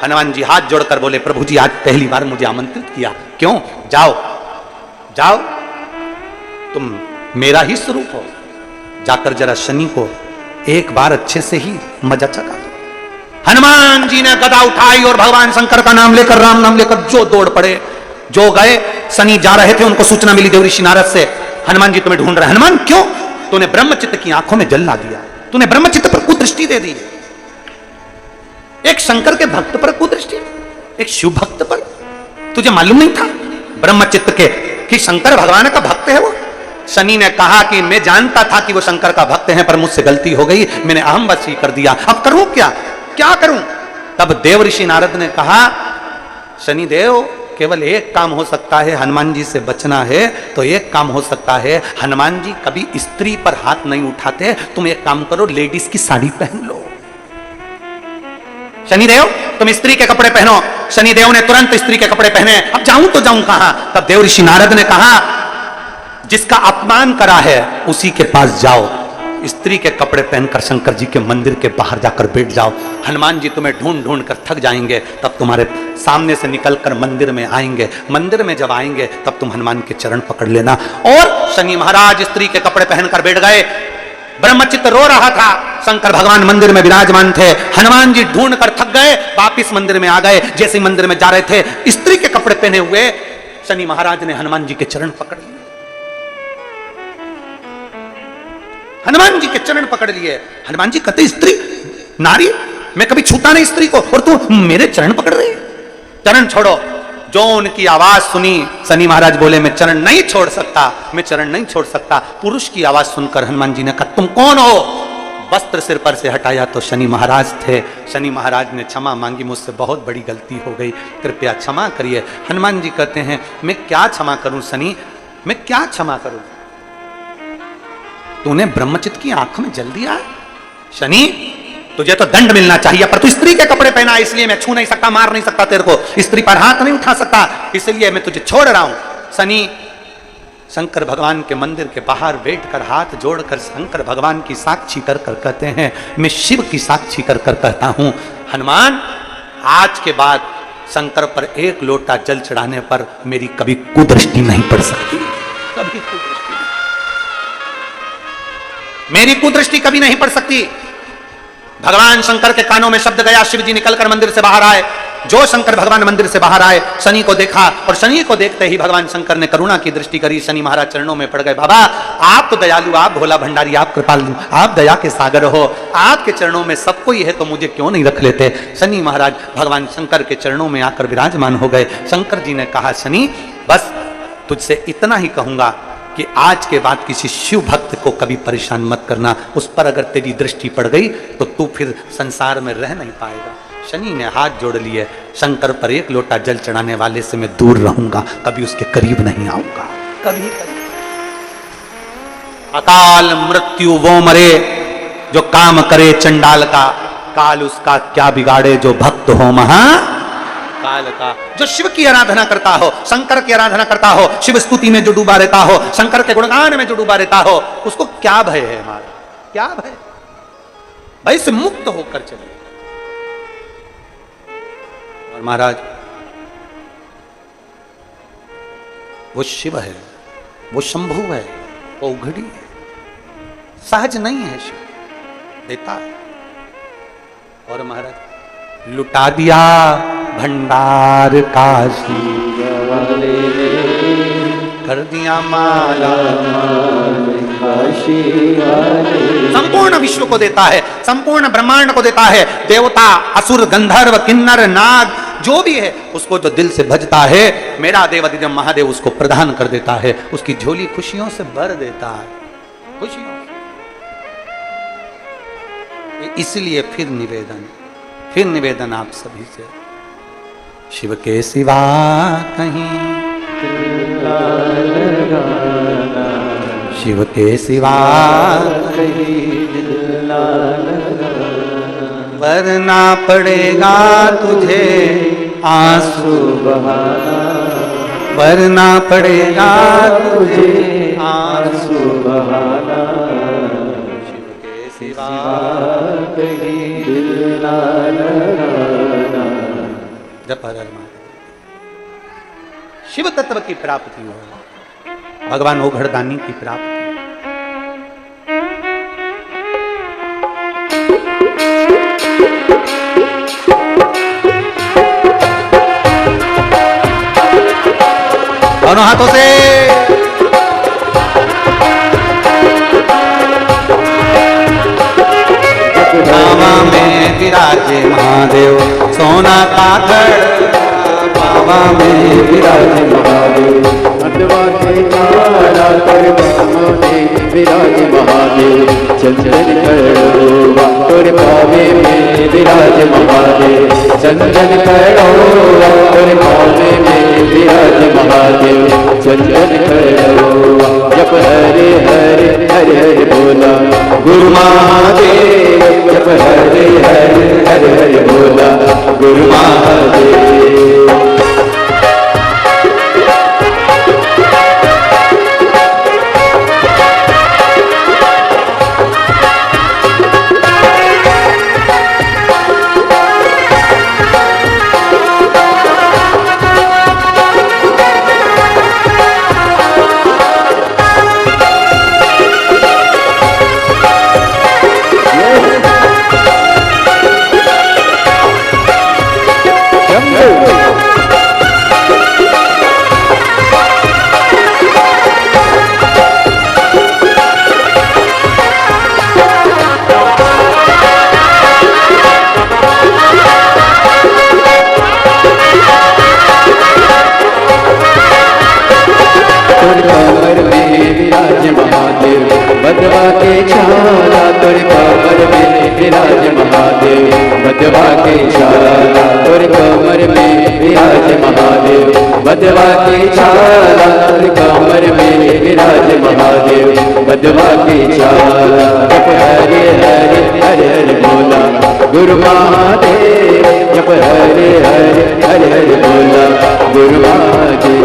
हनुमान जी हाथ जोड़कर बोले, प्रभु जी आज पहली बार मुझे आमंत्रित किया, क्यों, जाओ जाओ, तुम मेरा ही स्वरूप हो, जाकर जरा शनि को एक बार अच्छे से ही मजा चखा दो। हनुमान जी ने गदा उठाई और भगवान शंकर का नाम लेकर, राम नाम लेकर जो दौड़ पड़े, जो गए। शनि जा रहे थे, उनको सूचना मिली देवऋषि नारद से, हनुमान जी तुम्हें ढूंढ रहे हैं। हनुमान क्यों, तूने ब्रह्मचित्त की आंखों में जल ला दिया, तूने ब्रह्मचित्त पर कुदृष्टि दे दी। एक शंकर के भक्त पर कुदृष्टि, एक शिव भक्त पर, तुझे मालूम नहीं था ब्रह्मचित्त के कि शंकर भगवान का भक्त है वो। शनि ने कहा कि मैं जानता था कि वो शंकर का भक्त है, पर मुझसे गलती हो गई, मैंने अहमवश ही कर दिया, अब करूं क्या, क्या करूं। तब देवऋषि नारद ने कहा, शनि देव केवल एक काम हो सकता है, हनुमान जी से बचना है तो एक काम हो सकता है। हनुमान जी कभी स्त्री पर हाथ नहीं उठाते, तुम एक काम करो, लेडीज की साड़ी पहन लो। शनिदेव तुम स्त्री के कपड़े पहनो। शनिदेव ने तुरंत स्त्री के कपड़े पहने। अब जाऊं तो जाऊं कहां। तब देवऋषि नारद ने कहा, जिसका अपमान करा है उसी के पास जाओ, स्त्री के कपड़े पहनकर शंकर जी के मंदिर के बाहर जाकर बैठ जाओ। हनुमान जी तुम्हें ढूंढ ढूंढ कर थक जाएंगे, तब तुम्हारे सामने से निकलकर मंदिर में आएंगे। मंदिर में जब आएंगे तब तुम हनुमान के चरण पकड़ लेना। और शनि महाराज स्त्री के कपड़े पहनकर बैठ गए। ब्रह्मचित्त रो रहा था, शंकर भगवान मंदिर में विराजमान थे। हनुमान जी ढूंढ कर थक गए, वापिस मंदिर में आ गए। जैसे ही मंदिर में जा रहे थे, स्त्री के कपड़े पहने हुए शनि महाराज ने हनुमान जी के चरण पकड़ लिए। हनुमान जी के चरण पकड़ लिए। हनुमान जी कहते, स्त्री नारी, मैं कभी छूता नहीं स्त्री को, और तू मेरे चरण पकड़ रही है, चरण छोड़ो। जो उनकी आवाज सुनी, शनि महाराज बोले, मैं चरण नहीं छोड़ सकता, मैं चरण नहीं छोड़ सकता। पुरुष की आवाज सुनकर हनुमान जी ने कहा, तुम कौन हो? वस्त्र सिर पर से हटाया तो शनि महाराज थे। शनि महाराज ने क्षमा मांगी, मुझसे बहुत बड़ी गलती हो गई, कृपया क्षमा करिए। हनुमान जी कहते हैं, मैं क्या क्षमा करूं शनि, मैं क्या क्षमा करूं? तूने ब्रह्मचित्त की आंख में जल दिया शनि, तुझे तो दंड मिलना चाहिए, पर तू स्त्री के कपड़े पहना, इसलिए मैं छू नहीं सकता, मार नहीं सकता तेरे को, स्त्री पर हाथ नहीं उठा सकता, इसलिए मैं तुझे छोड़ रहा हूं। शनि शंकर भगवान के मंदिर के बाहर बैठकर हाथ जोड़कर शंकर भगवान की साक्षी कर कर कहते हैं, मैं शिव की साक्षी कर कर कहता हूं, हनुमान आज के बाद शंकर पर एक लोटा जल चढ़ाने पर मेरी कभी कुदृष्टि नहीं पड़ सकती, कभी कुदृष्टि, मेरी कुदृष्टि कभी नहीं पड़ सकती। भगवान शंकर के कानों में शब्द गया, शिव जी निकलकर मंदिर से बाहर आए। जो शंकर भगवान मंदिर से बाहर आए, शनि को देखा, और शनि को देखते ही भगवान शंकर ने करुणा की दृष्टि करी। शनि महाराज चरणों में पड़ गए, बाबा आप तो दयालु, आप भोला भंडारी, आप कृपालु, आप दया के सागर हो, आपके चरणों में सब कोई है तो मुझे क्यों नहीं रख लेते? शनि महाराज भगवान शंकर के चरणों में आकर विराजमान हो गए। शंकर जी ने कहा, शनि बस तुझसे इतना ही कहूंगा कि आज के बाद किसी शिव भक्त को कभी परेशान मत करना, उस पर अगर तेरी दृष्टि पड़ गई तो तू फिर संसार में रह नहीं पाएगा। शनि ने हाथ जोड़ लिए, शंकर पर एक लोटा जल चढ़ाने वाले से मैं दूर रहूंगा, कभी उसके करीब नहीं आऊंगा, कभी करीब। अकाल मृत्यु वो मरे जो काम करे चंडाल का, काल उसका क्या बिगाड़े जो भक्त हो महा काल का। जो शिव की आराधना करता हो, शंकर की आराधना करता हो, शिव स्तुति में जो डूबा रहता हो, शंकर के गुणगान में जो डूबा रहता हो, उसको क्या भय है हमारा, क्या भय? भय से मुक्त होकर चले। और महाराज वो शिव है, वो शंभु है, वो उघड़ी है, सहज नहीं है, शिव देता है। और महाराज लुटा दिया भंडार काशी वाले, कर दिया माला काशी वाले। संपूर्ण विश्व को देता है, संपूर्ण ब्रह्मांड को देता है, देवता असुर गंधर्व किन्नर नाग जो भी है, उसको जो दिल से भजता है, मेरा देवाधिदेव महादेव उसको प्रदान कर देता है, उसकी झोली खुशियों से भर देता है, खुशियों से। इसलिए फिर निवेदन आप सभी से, शिव के सिवा कहीं, शिव के सिवा कहीं वरना पड़ेगा तुझे आंसू बहाना, वरना पड़ेगा तुझे आंसू बहाना, शिव के सिवा कहीं दिल ना लगाना। जप हर हर महादेव। शिव तत्व की प्राप्ति हो, भगवान ओघड़दानी की प्राप्ति। दोनों हाथों से बाबा में विराजे महादेव, सोना का गढ़ बाबा में विराजे महादेव, अद्वानी तारा कर बाबा में विराजे महादेव, चंदन करोवा तोर पावे में विराजे महादेव, चंदन करोवा तोर पावे में विराजे महादेव, चंदन करोवा। जप हरे हरे हरे हरे बोला गुरु महादेव, जप हरे हरे हरे हरे बोला गुरु महादेव। मध्वा के छाला तोरे कमर में विराज महादेव, मध्वा के छाला तोरे कमर में विराज महादेव, मध्वा के छाला तोरे कमर में विराज महादेव, मध्वा के छाला। जप हरे हरे हरे हरे बोला गुरु महादेव, जप हरे हरे हरे हरे बोला गुरु महादेव।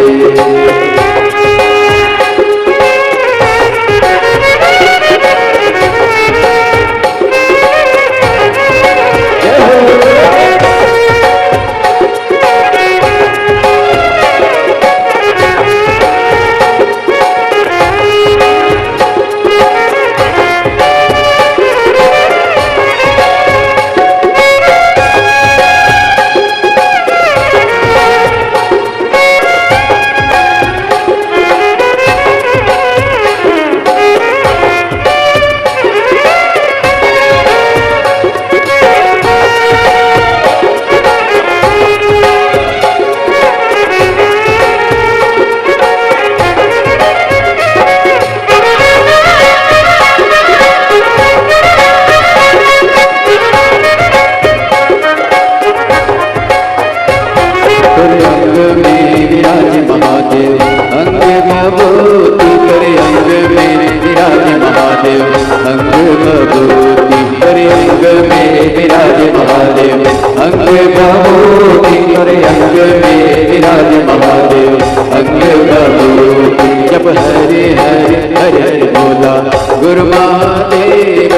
गुरु महादेव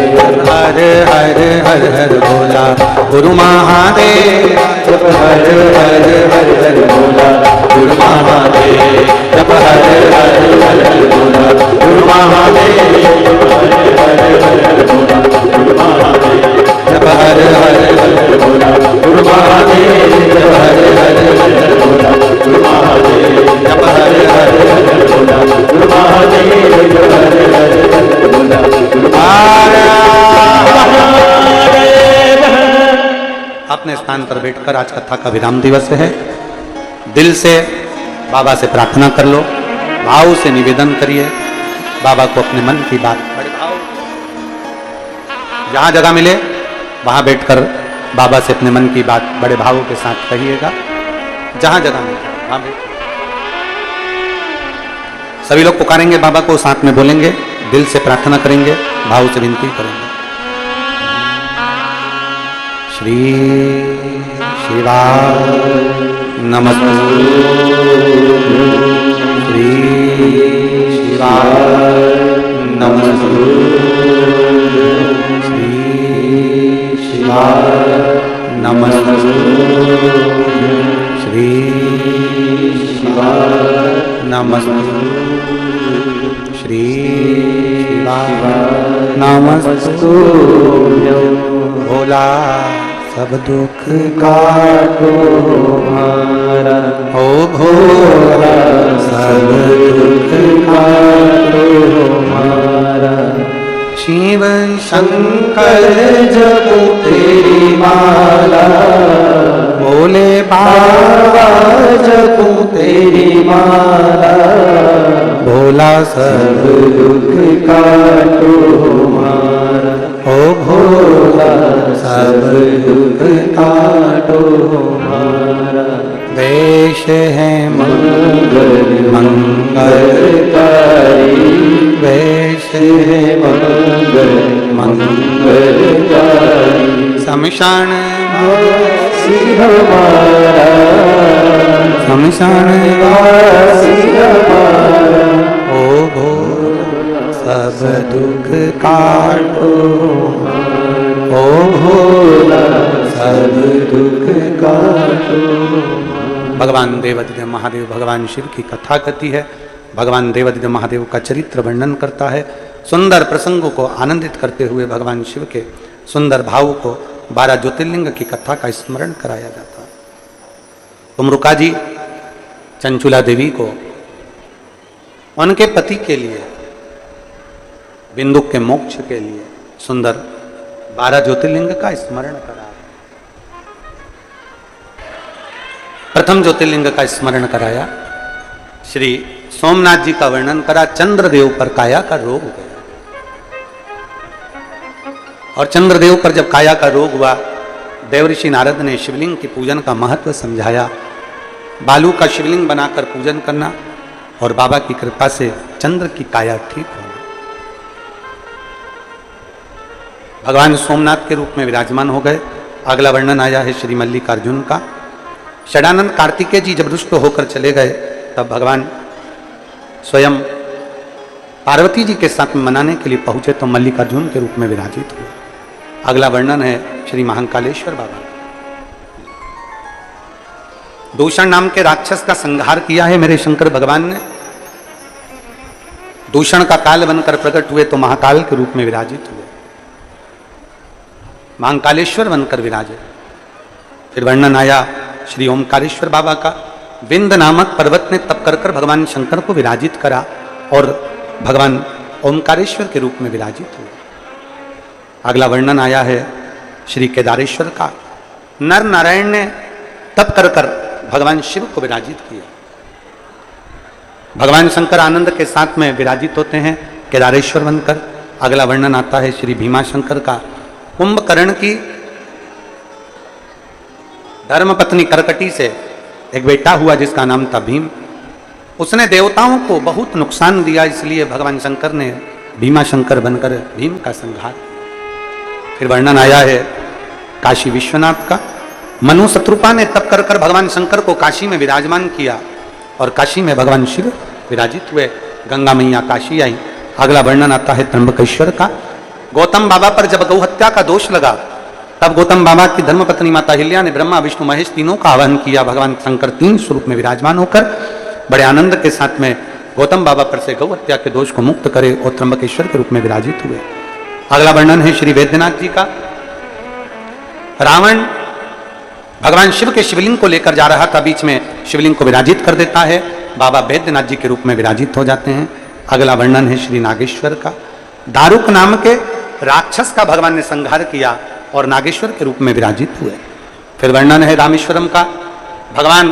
जप हर हर हर हर बोला गुरु महादेव, जप हर हर हर हर बोला गुरु महादेव, जप हर हर हर बोला गुरु महादेव, जप हर हर हर बोला गुरु महादेव, जप हर हर हर बोला गुरु महादेव, जप हर हर हर बोला गुरु महादेव। अपने स्थान पर बैठकर आज कथा का विराम दिवस है। दिल से बाबा से प्रार्थना कर लो, भाव से निवेदन करिए बाबा को अपने मन की बात, बड़े भाव जहां जगह मिले वहां बैठकर बाबा से अपने मन की बात बड़े भावों के साथ कहिएगा। जहां जगह मिले वहां बैठ सभी लोग पुकारेंगे बाबा को, साथ में बोलेंगे, दिल से प्रार्थना करेंगे, भाव से विनती करेंगे। श्री शिवाय नमः, श्री शिवाय नमः, श्री शिवाय नमः, श्री शिवाय नमः, श्री शिवाय नमस्तु। भोला सब दुख काटो हमारा, ओ भोला सब दुख काटो हमारा। शिव शंकर जपो तेरी माला, भोले बाबा जपो तेरी माला। भोला सब दुख काटो हमारा, ओ भोला सब दुख काटो हमारा। वेश है मंगल मंगलकारी, वेश है मंगल मंगलकारी। शमशान वासी हमारा, शमशान वासी हमारा। ओ भोला सब दुख काटो, ओ भोला सब दुख काटो। भगवान देवादिदेव महादेव भगवान शिव की कथा कहती है। भगवान देवादिदेव महादेव का चरित्र वर्णन करता है। सुंदर प्रसंगों को आनंदित करते हुए भगवान शिव के सुंदर भाव को 12 ज्योतिर्लिंग की कथा का स्मरण कराया जाता है। कुमरुका जी चंचुला देवी को उनके पति के लिए, बिंदु के मोक्ष के लिए सुंदर 12 ज्योतिर्लिंग का स्मरण करा। प्रथम ज्योतिर्लिंग का स्मरण कराया श्री सोमनाथ जी का वर्णन करा। चंद्रदेव पर काया का रोग गया, और चंद्रदेव पर जब काया का रोग हुआ, देवऋषि नारद ने शिवलिंग के पूजन का महत्व समझाया। बालू का शिवलिंग बनाकर पूजन करना, और बाबा की कृपा से चंद्र की काया ठीक होना। भगवान सोमनाथ के रूप में विराजमान हो गए। अगला वर्णन आया है श्री मल्लिकार्जुन का। षडानंद कार्तिकेय जी जब रुष्ट होकर चले गए, तब भगवान स्वयं पार्वती जी के साथ में मनाने के लिए पहुंचे, तो मल्लिकार्जुन के रूप में विराजित हुए। अगला वर्णन है श्री महाकालेश्वर बाबा। दूषण नाम के राक्षस का संहार किया है मेरे शंकर भगवान ने। दूषण का काल बनकर प्रकट हुए तो महाकाल के रूप में विराजित हुए, महाकालेश्वर बनकर विराजे। फिर वर्णन आया श्री ओमकारेश्वर बाबा का। विंध्य नामक पर्वत ने तप कर भगवान शंकर को विराजित करा, और भगवान ओमकारेश्वर के रूप में विराजित हुए। अगला वर्णन आया है श्री केदारेश्वर का। नर नारायण ने तप कर भगवान शिव को विराजित किया। भगवान शंकर आनंद के साथ में विराजित होते हैं केदारेश्वर बनकर। अगला वर्णन आता है श्री भीमाशंकर का। कुंभकर्ण की धर्मपत्नी करकटी से एक बेटा हुआ जिसका नाम था भीम। उसने देवताओं को बहुत नुकसान दिया, इसलिए भगवान शंकर ने भीमाशंकर बनकर भीम का संहार किया। फिर वर्णन आया है काशी विश्वनाथ का। मनु शत्रुपा ने तप कर भगवान शंकर को काशी में विराजमान किया, और काशी में भगवान शिव विराजित हुए। गंगा मैया काशी आई। अगला वर्णन आता है त्र्यंबकेश्वर का। गौतम बाबा पर जब गौ हत्या का दोष लगा, तब गौतम बाबा की धर्मपत्नी माता हिल्या ने ब्रह्मा विष्णु महेश तीनों का आह्वान किया। भगवान शंकर 3 स्वरूप में विराजमान होकर बड़े आनंद के साथ में गौतम बाबा पर से गौ हत्या के दोष को मुक्त करे और त्र्यंबकेश्वर के रूप में विराजित हुए। अगला वर्णन है श्री वैद्यनाथ जी का। रावण भगवान शिव के शिवलिंग को लेकर जा रहा था, बीच में शिवलिंग को विराजित कर देता है, बाबा वैद्यनाथ जी के रूप में विराजित हो जाते हैं। अगला वर्णन है श्री नागेश्वर का। दारुक नाम के राक्षस का भगवान ने संहार किया और नागेश्वर के रूप में विराजित हुए। फिर वर्णन है रामेश्वरम का। भगवान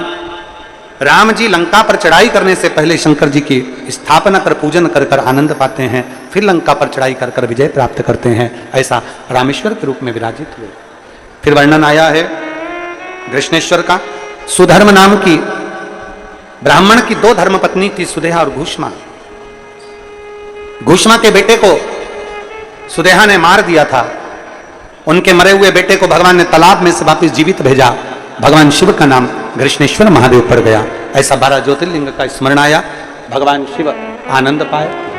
राम जी लंका पर चढ़ाई करने से पहले शंकर जी की स्थापना कर पूजन कर आनंद पाते हैं, फिर लंका पर चढ़ाई कर विजय प्राप्त करते हैं। ऐसा रामेश्वर के रूप में विराजित हुए। फिर वर्णन आया है कृष्णेश्वर का। सुधर्म नाम की ब्राह्मण की 2 धर्मपत्नी थी, सुदेहा और घूष्मा। घूष्मा के बेटे को सुदेहा ने मार दिया था। उनके मरे हुए बेटे को भगवान ने तालाब में से वापस जीवित भेजा। भगवान शिव का नाम कृष्णेश्वर महादेव पड़ गया। ऐसा 12 ज्योतिर्लिंग का स्मरण आया। भगवान शिव आनंद पाए।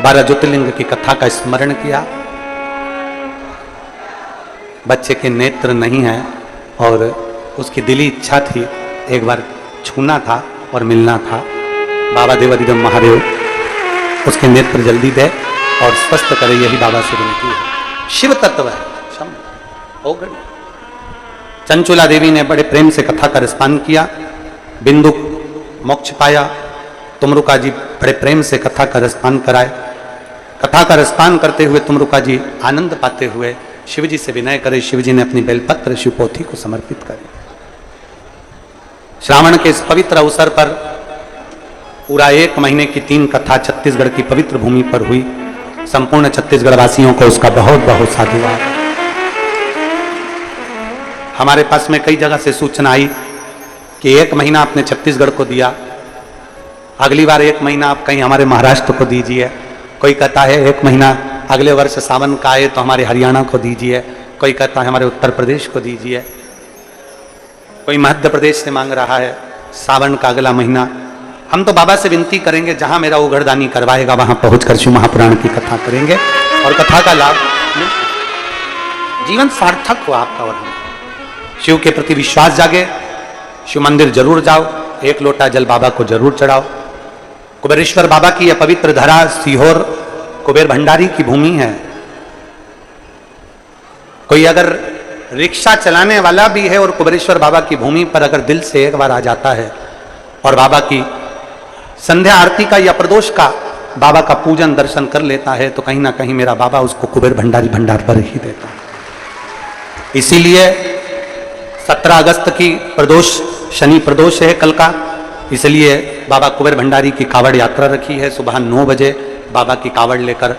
बारह ज्योतिर्लिंग की कथा का स्मरण किया। बच्चे के नेत्र नहीं है और उसकी दिली इच्छा थी एक बार छूना था और मिलना था। बाबा देवाधिदेव महादेव उसके नेत्र जल्दी दे और स्वस्थ करे, यही बाबा से विनती है। शिव तत्व है क्षम हो गई। चंचुला देवी ने बड़े प्रेम से कथा का रसपान किया, बिंदु मोक्ष पाया। तुमरुका जी बड़े प्रेम से कथा का रसपान कराए। कथा का रसपान करते हुए तुमरुका जी आनंद पाते हुए शिव जी से विनय करे। शिव जी ने अपनी बेलपत्र शिवपोथी को समर्पित करे। श्रावण के इस पवित्र अवसर पर पूरा 1 महीने की 3 कथा छत्तीसगढ़ की पवित्र भूमि पर हुई। संपूर्ण छत्तीसगढ़ वासियों को उसका बहुत बहुत साधुवाद। हमारे पास में कई जगह से सूचना आई कि 1 महीना आपने छत्तीसगढ़ को दिया, अगली बार 1 महीना आप कहीं हमारे महाराष्ट्र को दीजिए, कोई कहता है 1 महीना अगले वर्ष सावन का आए तो हमारे हरियाणा को दीजिए, कोई कहता है हमारे उत्तर प्रदेश को दीजिए, कोई मध्य प्रदेश से मांग रहा है सावन का अगला महीना। हम तो बाबा से विनती करेंगे जहां मेरा उगड़दानी करवाएगा वहां पहुंचकर शिव महापुराण की कथा करेंगे और कथा का लाभ जीवन सार्थक हो आपका। और शिव के प्रति विश्वास जागे, शिव मंदिर जरूर जाओ, 1 लोटा जल बाबा को जरूर चढ़ाओ। कुबेरेश्वर बाबा की यह पवित्र धरा सीहोर कुबेर भंडारी की भूमि है। कोई अगर रिक्शा चलाने वाला भी है और कुबेरेश्वर बाबा की भूमि पर अगर दिल से एक बार आ जाता है और बाबा की संध्या आरती का या प्रदोष का बाबा का पूजन दर्शन कर लेता है तो कहीं ना कहीं मेरा बाबा उसको कुबेर भंडारी भंडार पर ही देता है। इसीलिए 17 अगस्त की प्रदोष शनि प्रदोष है कल का, इसलिए बाबा कुबेर भंडारी की कावड़ यात्रा रखी है। सुबह 9 बजे बाबा की कावड़ लेकर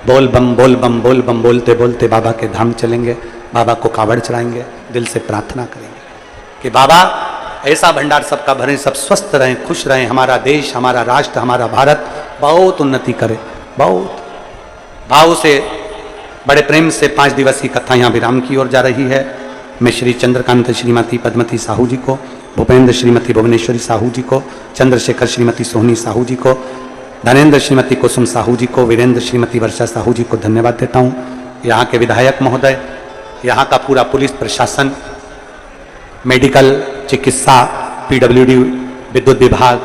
बोल बम बोल बम बोल बम बोलते बोलते बाबा के धाम चलेंगे, बाबा को कावड़ चढ़ाएंगे, दिल से प्रार्थना करेंगे कि बाबा ऐसा भंडार सबका भरें, सब स्वस्थ रहें, खुश रहें, हमारा देश, हमारा राष्ट्र, हमारा भारत बहुत उन्नति करे। बहुत भाव से, बड़े प्रेम से 5 दिवसीय कथा यहाँ विराम की ओर जा रही है। मैं श्री चंद्रकांत श्रीमती पद्मती साहू जी को, भूपेंद्र श्रीमती भुवनेश्वरी साहू जी को, चंद्रशेखर श्रीमती सोहनी साहू जी को, धनेन्द्र श्रीमती कुसुम साहू जी को, वीरेंद्र श्रीमती वर्षा साहू जी को धन्यवाद देता हूँ। यहाँ के विधायक महोदय, यहाँ का पूरा पुलिस प्रशासन, मेडिकल, चिकित्सा, पीडब्ल्यूडी, विद्युत विभाग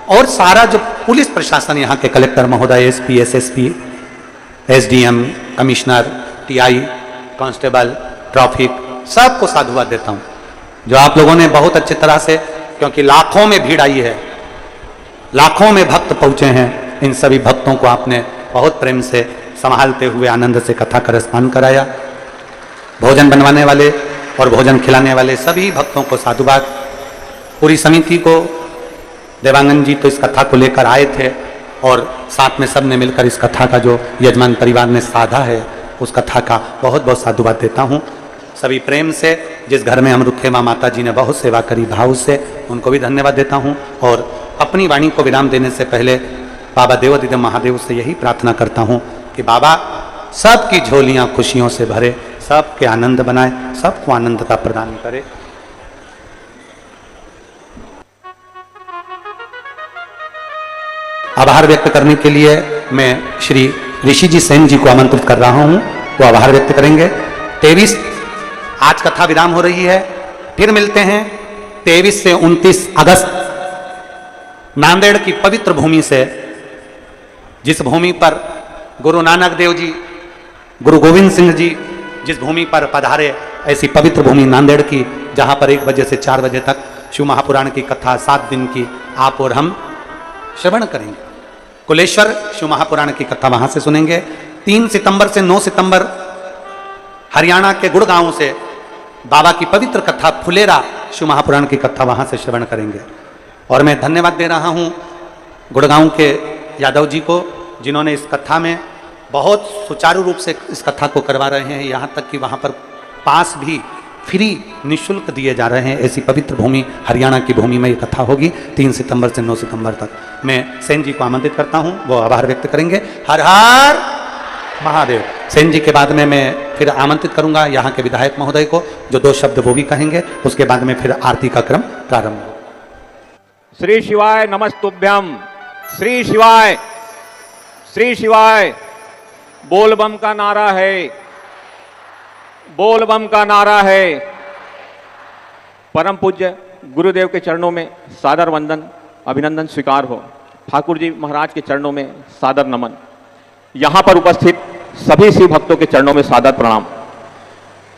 और सारा जो पुलिस प्रशासन, यहाँ के कलेक्टर महोदय, SP, SSP, SDM, commissioner, TI, constable, traffic, सबको साधुवाद देता हूँ जो आप लोगों ने बहुत अच्छी तरह से, क्योंकि लाखों में भीड़ आई है, लाखों में भक्त पहुंचे हैं, इन सभी भक्तों को आपने बहुत प्रेम से संभालते हुए आनंद से कथा का रसपान कराया। भोजन बनवाने वाले और भोजन खिलाने वाले सभी भक्तों को साधुवाद। पूरी समिति को, देवांगन जी तो इस कथा को लेकर आए थे और साथ में सब ने मिलकर इस कथा का जो यजमान परिवार ने साधा है उस कथा का बहुत बहुत साधुवाद देता हूँ। सभी प्रेम से, जिस घर में हम रुखे माँ माता जी ने बहुत सेवा करी भाव से, उनको भी धन्यवाद देता हूँ। और अपनी वाणी को विराम देने से पहले बाबा देवाधिदेव महादेव से यही प्रार्थना करता हूँ कि बाबा सबकी झोलियाँ खुशियों से भरे, सबके आनंद बनाए, सबको आनंदता प्रदान करे। आभार व्यक्त करने के लिए मैं श्री ऋषि जी सेन जी को आमंत्रित कर रहा हूँ, वो आभार व्यक्त करेंगे। 23 आज कथा विराम हो रही है, फिर मिलते हैं 23 से 29 अगस्त नांदेड़ की पवित्र भूमि से, जिस भूमि पर गुरु नानक देव जी, गुरु गोविंद सिंह जी जिस भूमि पर पधारे, ऐसी पवित्र भूमि नांदेड़ की, जहां पर 1 बजे से 4 बजे तक शिव महापुराण की कथा 7 दिन की आप और हम श्रवण करेंगे। कुलेश्वर शिव महापुराण की कथा वहां से सुनेंगे। 3 सितंबर से 9 सितंबर हरियाणा के गुड़गांव से बाबा की पवित्र कथा फुलेरा शिव महापुराण की कथा वहां से श्रवण करेंगे। और मैं धन्यवाद दे रहा हूं गुड़गांव के यादव जी को, जिन्होंने इस कथा में बहुत सुचारू रूप से इस कथा को करवा रहे हैं, यहाँ तक कि वहाँ पर पास भी फ्री निःशुल्क दिए जा रहे हैं। ऐसी पवित्र भूमि हरियाणा की भूमि में ये कथा होगी 3 सितंबर से 9 सितंबर तक। मैं सेन जी को आमंत्रित करता हूँ, वो आभार व्यक्त करेंगे। हर हर महादेव। सेन जी के बाद में मैं फिर आमंत्रित करूंगा यहाँ के विधायक महोदय को, जो 2 शब्द वो भी कहेंगे, उसके बाद में फिर आरती का क्रम प्रारंभ हो। श्री शिवाय नमस्तुभ्यम। श्री शिवाय, श्री शिवाय। बोल बम का नारा है, बोल बम का नारा है। परम पूज्य गुरुदेव के चरणों में सादर वंदन, अभिनंदन स्वीकार हो। ठाकुर जी महाराज के चरणों में सादर नमन। यहाँ पर उपस्थित सभी शिव भक्तों के चरणों में सादर प्रणाम।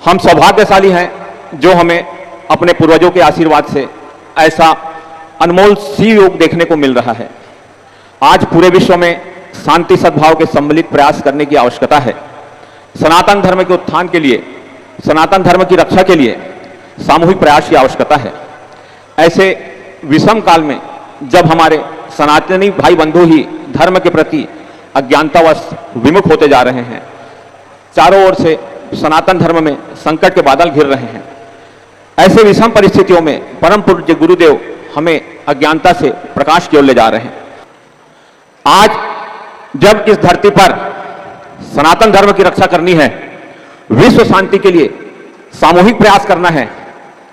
हम सौभाग्यशाली हैं जो हमें अपने पूर्वजों के आशीर्वाद से ऐसा अनमोल शिव योग देखने को मिल रहा है। आज पूरे विश्व में शांति सद्भाव के सम्मिलित प्रयास करने की आवश्यकता है। सनातन धर्म के उत्थान के लिए, सनातन धर्म की रक्षा के लिए सामूहिक प्रयास की आवश्यकता है। ऐसे विषम काल में जब हमारे सनातनी भाई बंधु ही धर्म के प्रति अज्ञानतावश विमुख होते जा रहे हैं, चारों ओर से सनातन धर्म में संकट के बादल घिर रहे हैं, ऐसे विषम परिस्थितियों में परम पूज्य गुरुदेव हमें अज्ञानता से प्रकाश की ओर ले जा रहे हैं। आज जब इस धरती पर सनातन धर्म की रक्षा करनी है, विश्व शांति के लिए सामूहिक प्रयास करना है,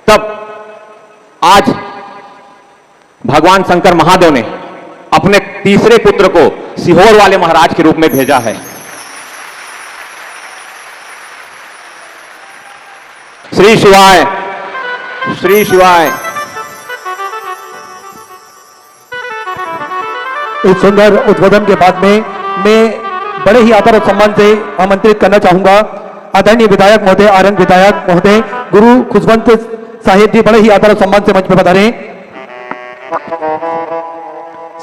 तब आज भगवान शंकर महादेव ने अपने तीसरे पुत्र को सीहोर वाले महाराज के रूप में भेजा है। श्री शिवाय, श्री शिवाय। इस सुंदर उद्बोधन के बाद में मैं बड़े ही आदर और सम्मान से आमंत्रित करना चाहूंगा आदरणीय विधायक महोदय, आरंग विधायक महोदय गुरु खुशवंत साहिब जी, बड़े ही आदर और सम्मान से मंच पर पधारे।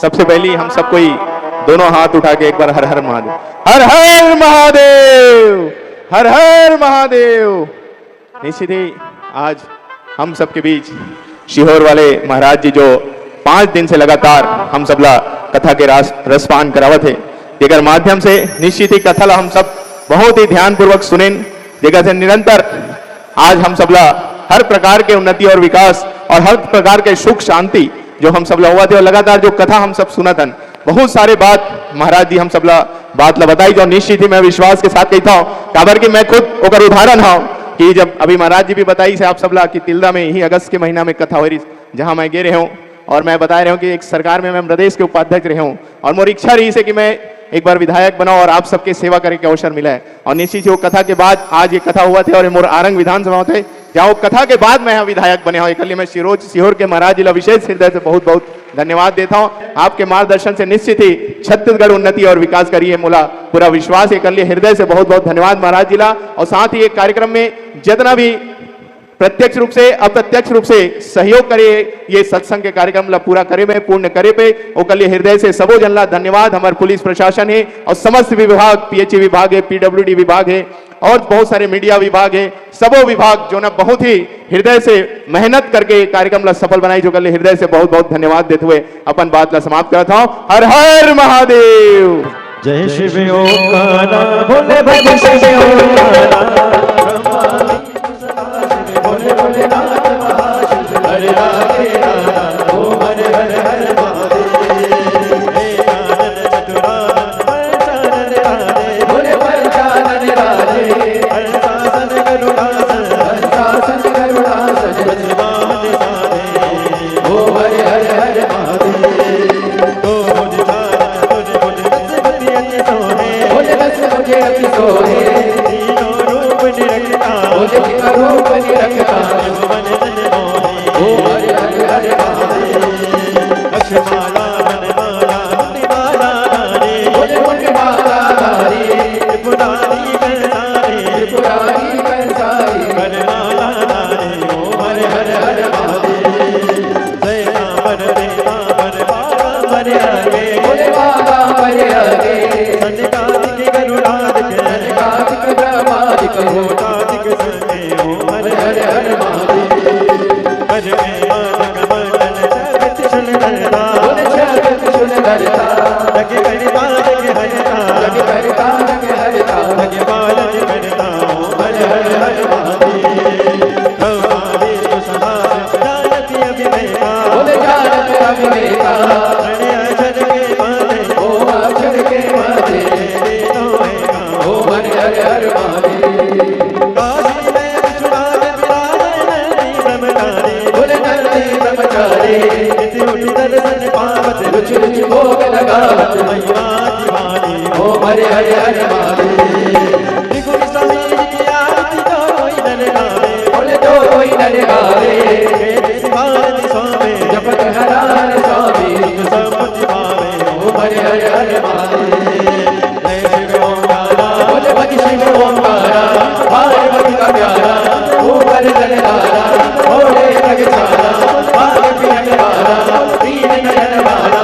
सबसे पहले हम सबको ही दोनों हाथ उठा के एक बार हर हर महादेव, हर हर महादेव, हर हर महादेव। निश्चित ही आज हम सबके बीच सीहोर वाले महाराज जी जो 5 दिन से लगातार हम सबला कथा के रसपान करावत है, जेकर माध्यम से निश्चित ही कथा ला हम सब बहुत ही ध्यान पूर्वक सुने, जेकर से निरंतर आज हम सबला हर प्रकार के उन्नति और विकास और हर प्रकार के सुख शांति जो हम सबला हुआ थे, और लगातार जो कथा हम सब सुनतन, बहुत सारे बात महाराज जी हम सबला बात ला बताई, जो निश्चित ही मैं विश्वास के साथ कहता हूँ, काबर कि मैं खुद ओकर उदाहरण हूँ कि जब अभी महाराज जी भी बताई से आप सबला कि तिल्दा में ही अगस्त के महीना में कथा हो रही, जहां मैं गे रहे हूँ और मैं बता रहा हूँ कि एक सरकार में मैं प्रदेश के उपाध्यक्ष रहे हूँ और मोरी इच्छा रही है कि मैं एक बार विधायक बनाओ और आप सबके सेवा करने के अवसर मिला है। और निश्चित ही वो कथा के बाद आज ये कथा हुआ थे और मोर आरंग विधानसभा थे, जहाँ वो कथा के बाद मैं यहाँ विधायक बने हूँ। एक मैं सीहोर के महाराज जी विशेष हृदय से बहुत बहुत धन्यवाद देता हूँ। आपके मार्गदर्शन से निश्चित ही छत्तीसगढ़ उन्नति और विकास करिए, मोला पूरा विश्वास है। कर लिए हृदय से बहुत बहुत धन्यवाद महाराज जी ला। और साथ ही एक कार्यक्रम में जितना भी प्रत्यक्ष रूप से अप्रत्यक्ष रूप से सहयोग करे ये सत्संग के कार्यक्रम ला पूरा करे में पूर्ण करे पे वो कल हृदय से सबो जन ला धन्यवाद। हमारे पुलिस प्रशासन है और समस्त विभाग, पीएचई विभाग है, पीडब्ल्यूडी विभाग है और बहुत सारे मीडिया विभाग है, सबो विभाग जो ना बहुत ही हृदय से मेहनत करके कार्यक्रम ला सफल बनाई, जो कल हृदय से बहुत बहुत धन्यवाद देते हुए अपन बात ला समाप्त करता हूँ। हर हर महादेव। जय शिव ओंकारा भोले भोले शिव ओंकारा भोले भोले नाथ महाशिव हरे राधे राधा ओम हरे हरे हरे महादेव। हे कानन चतुरानन पंचानन राधे भोले पंचानन राधे हंसासन करुणासन हंसासन करुणासन बजवाहन साधे ओम हरे हरे हरे महादेव। तो मुझ जाना तुझ मुझ बस अति सोहे भोले बस मुझे अति सोहे तीनों रूप निरखता भोले तीनों रूप निरखता भुवन जन मोहे ओम हरे हरे हरे महादेव। लक्ष्माला वनमाला मुनिमाला नारे भोले मुनिमाला नारे त्रिपुरारी कंसारे त्रिपुरारी कंसारे वनमाला नारे ओम हरे हरे हरे महादेव। जय रामर रे रामर बाबा हरे हरे भोले बाबा हरे हरे संकातिक गरुड़ादिक संकातिक ब्रह्मादिक भूतादिक संगे ओम हरे हरे हरे महादेव। हर में मानक मंडल जगत सुन धरता भोले जगत सुन धरता जग करता जग हरता जग करता जग हरता जग पालन करता ओम हरे हरे हरे महादेव। हमारे तो सदा जानती अभिनेता भोले जानती अभिनेता अक्षर के माथे ओम अक्षर के माथे ओम हरे हरे हरे महादेव। काशी में विश्वनाथ विराजमान ब्रह्मचारी भोले नरती ब्रह्मचारी इति उठि दर्शन पावत रुचि रुचि भोग लगावत महिमा दीवानी ओम हरे हरे हरे महादेव। त्रिगुण स्वामी की आरती तो कोई नर गावे भोले तो कोई नर गावे शिवानी स्वामी जपत हरार स्वामी संपत्ति पावे ओम हरे हरे हरे महादेव। जय शिव ओंकारा भोले भज शिव ओंकारा पार्वती का प्यारा ऊपर जलधारा भोले जग सारा भाग पियन वाला दीन नयन वाला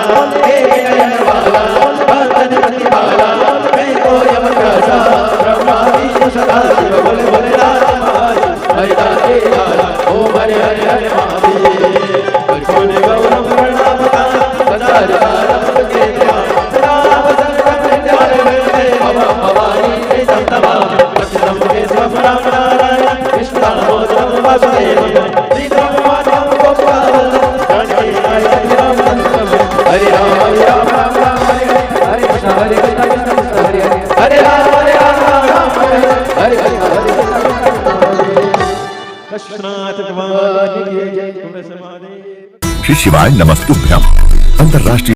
एक नयन वाला बंधन मति वाला मैं तो यम प्रसाद शिवाय नमस्तुभ्यम। अंतर्राष्ट्रीय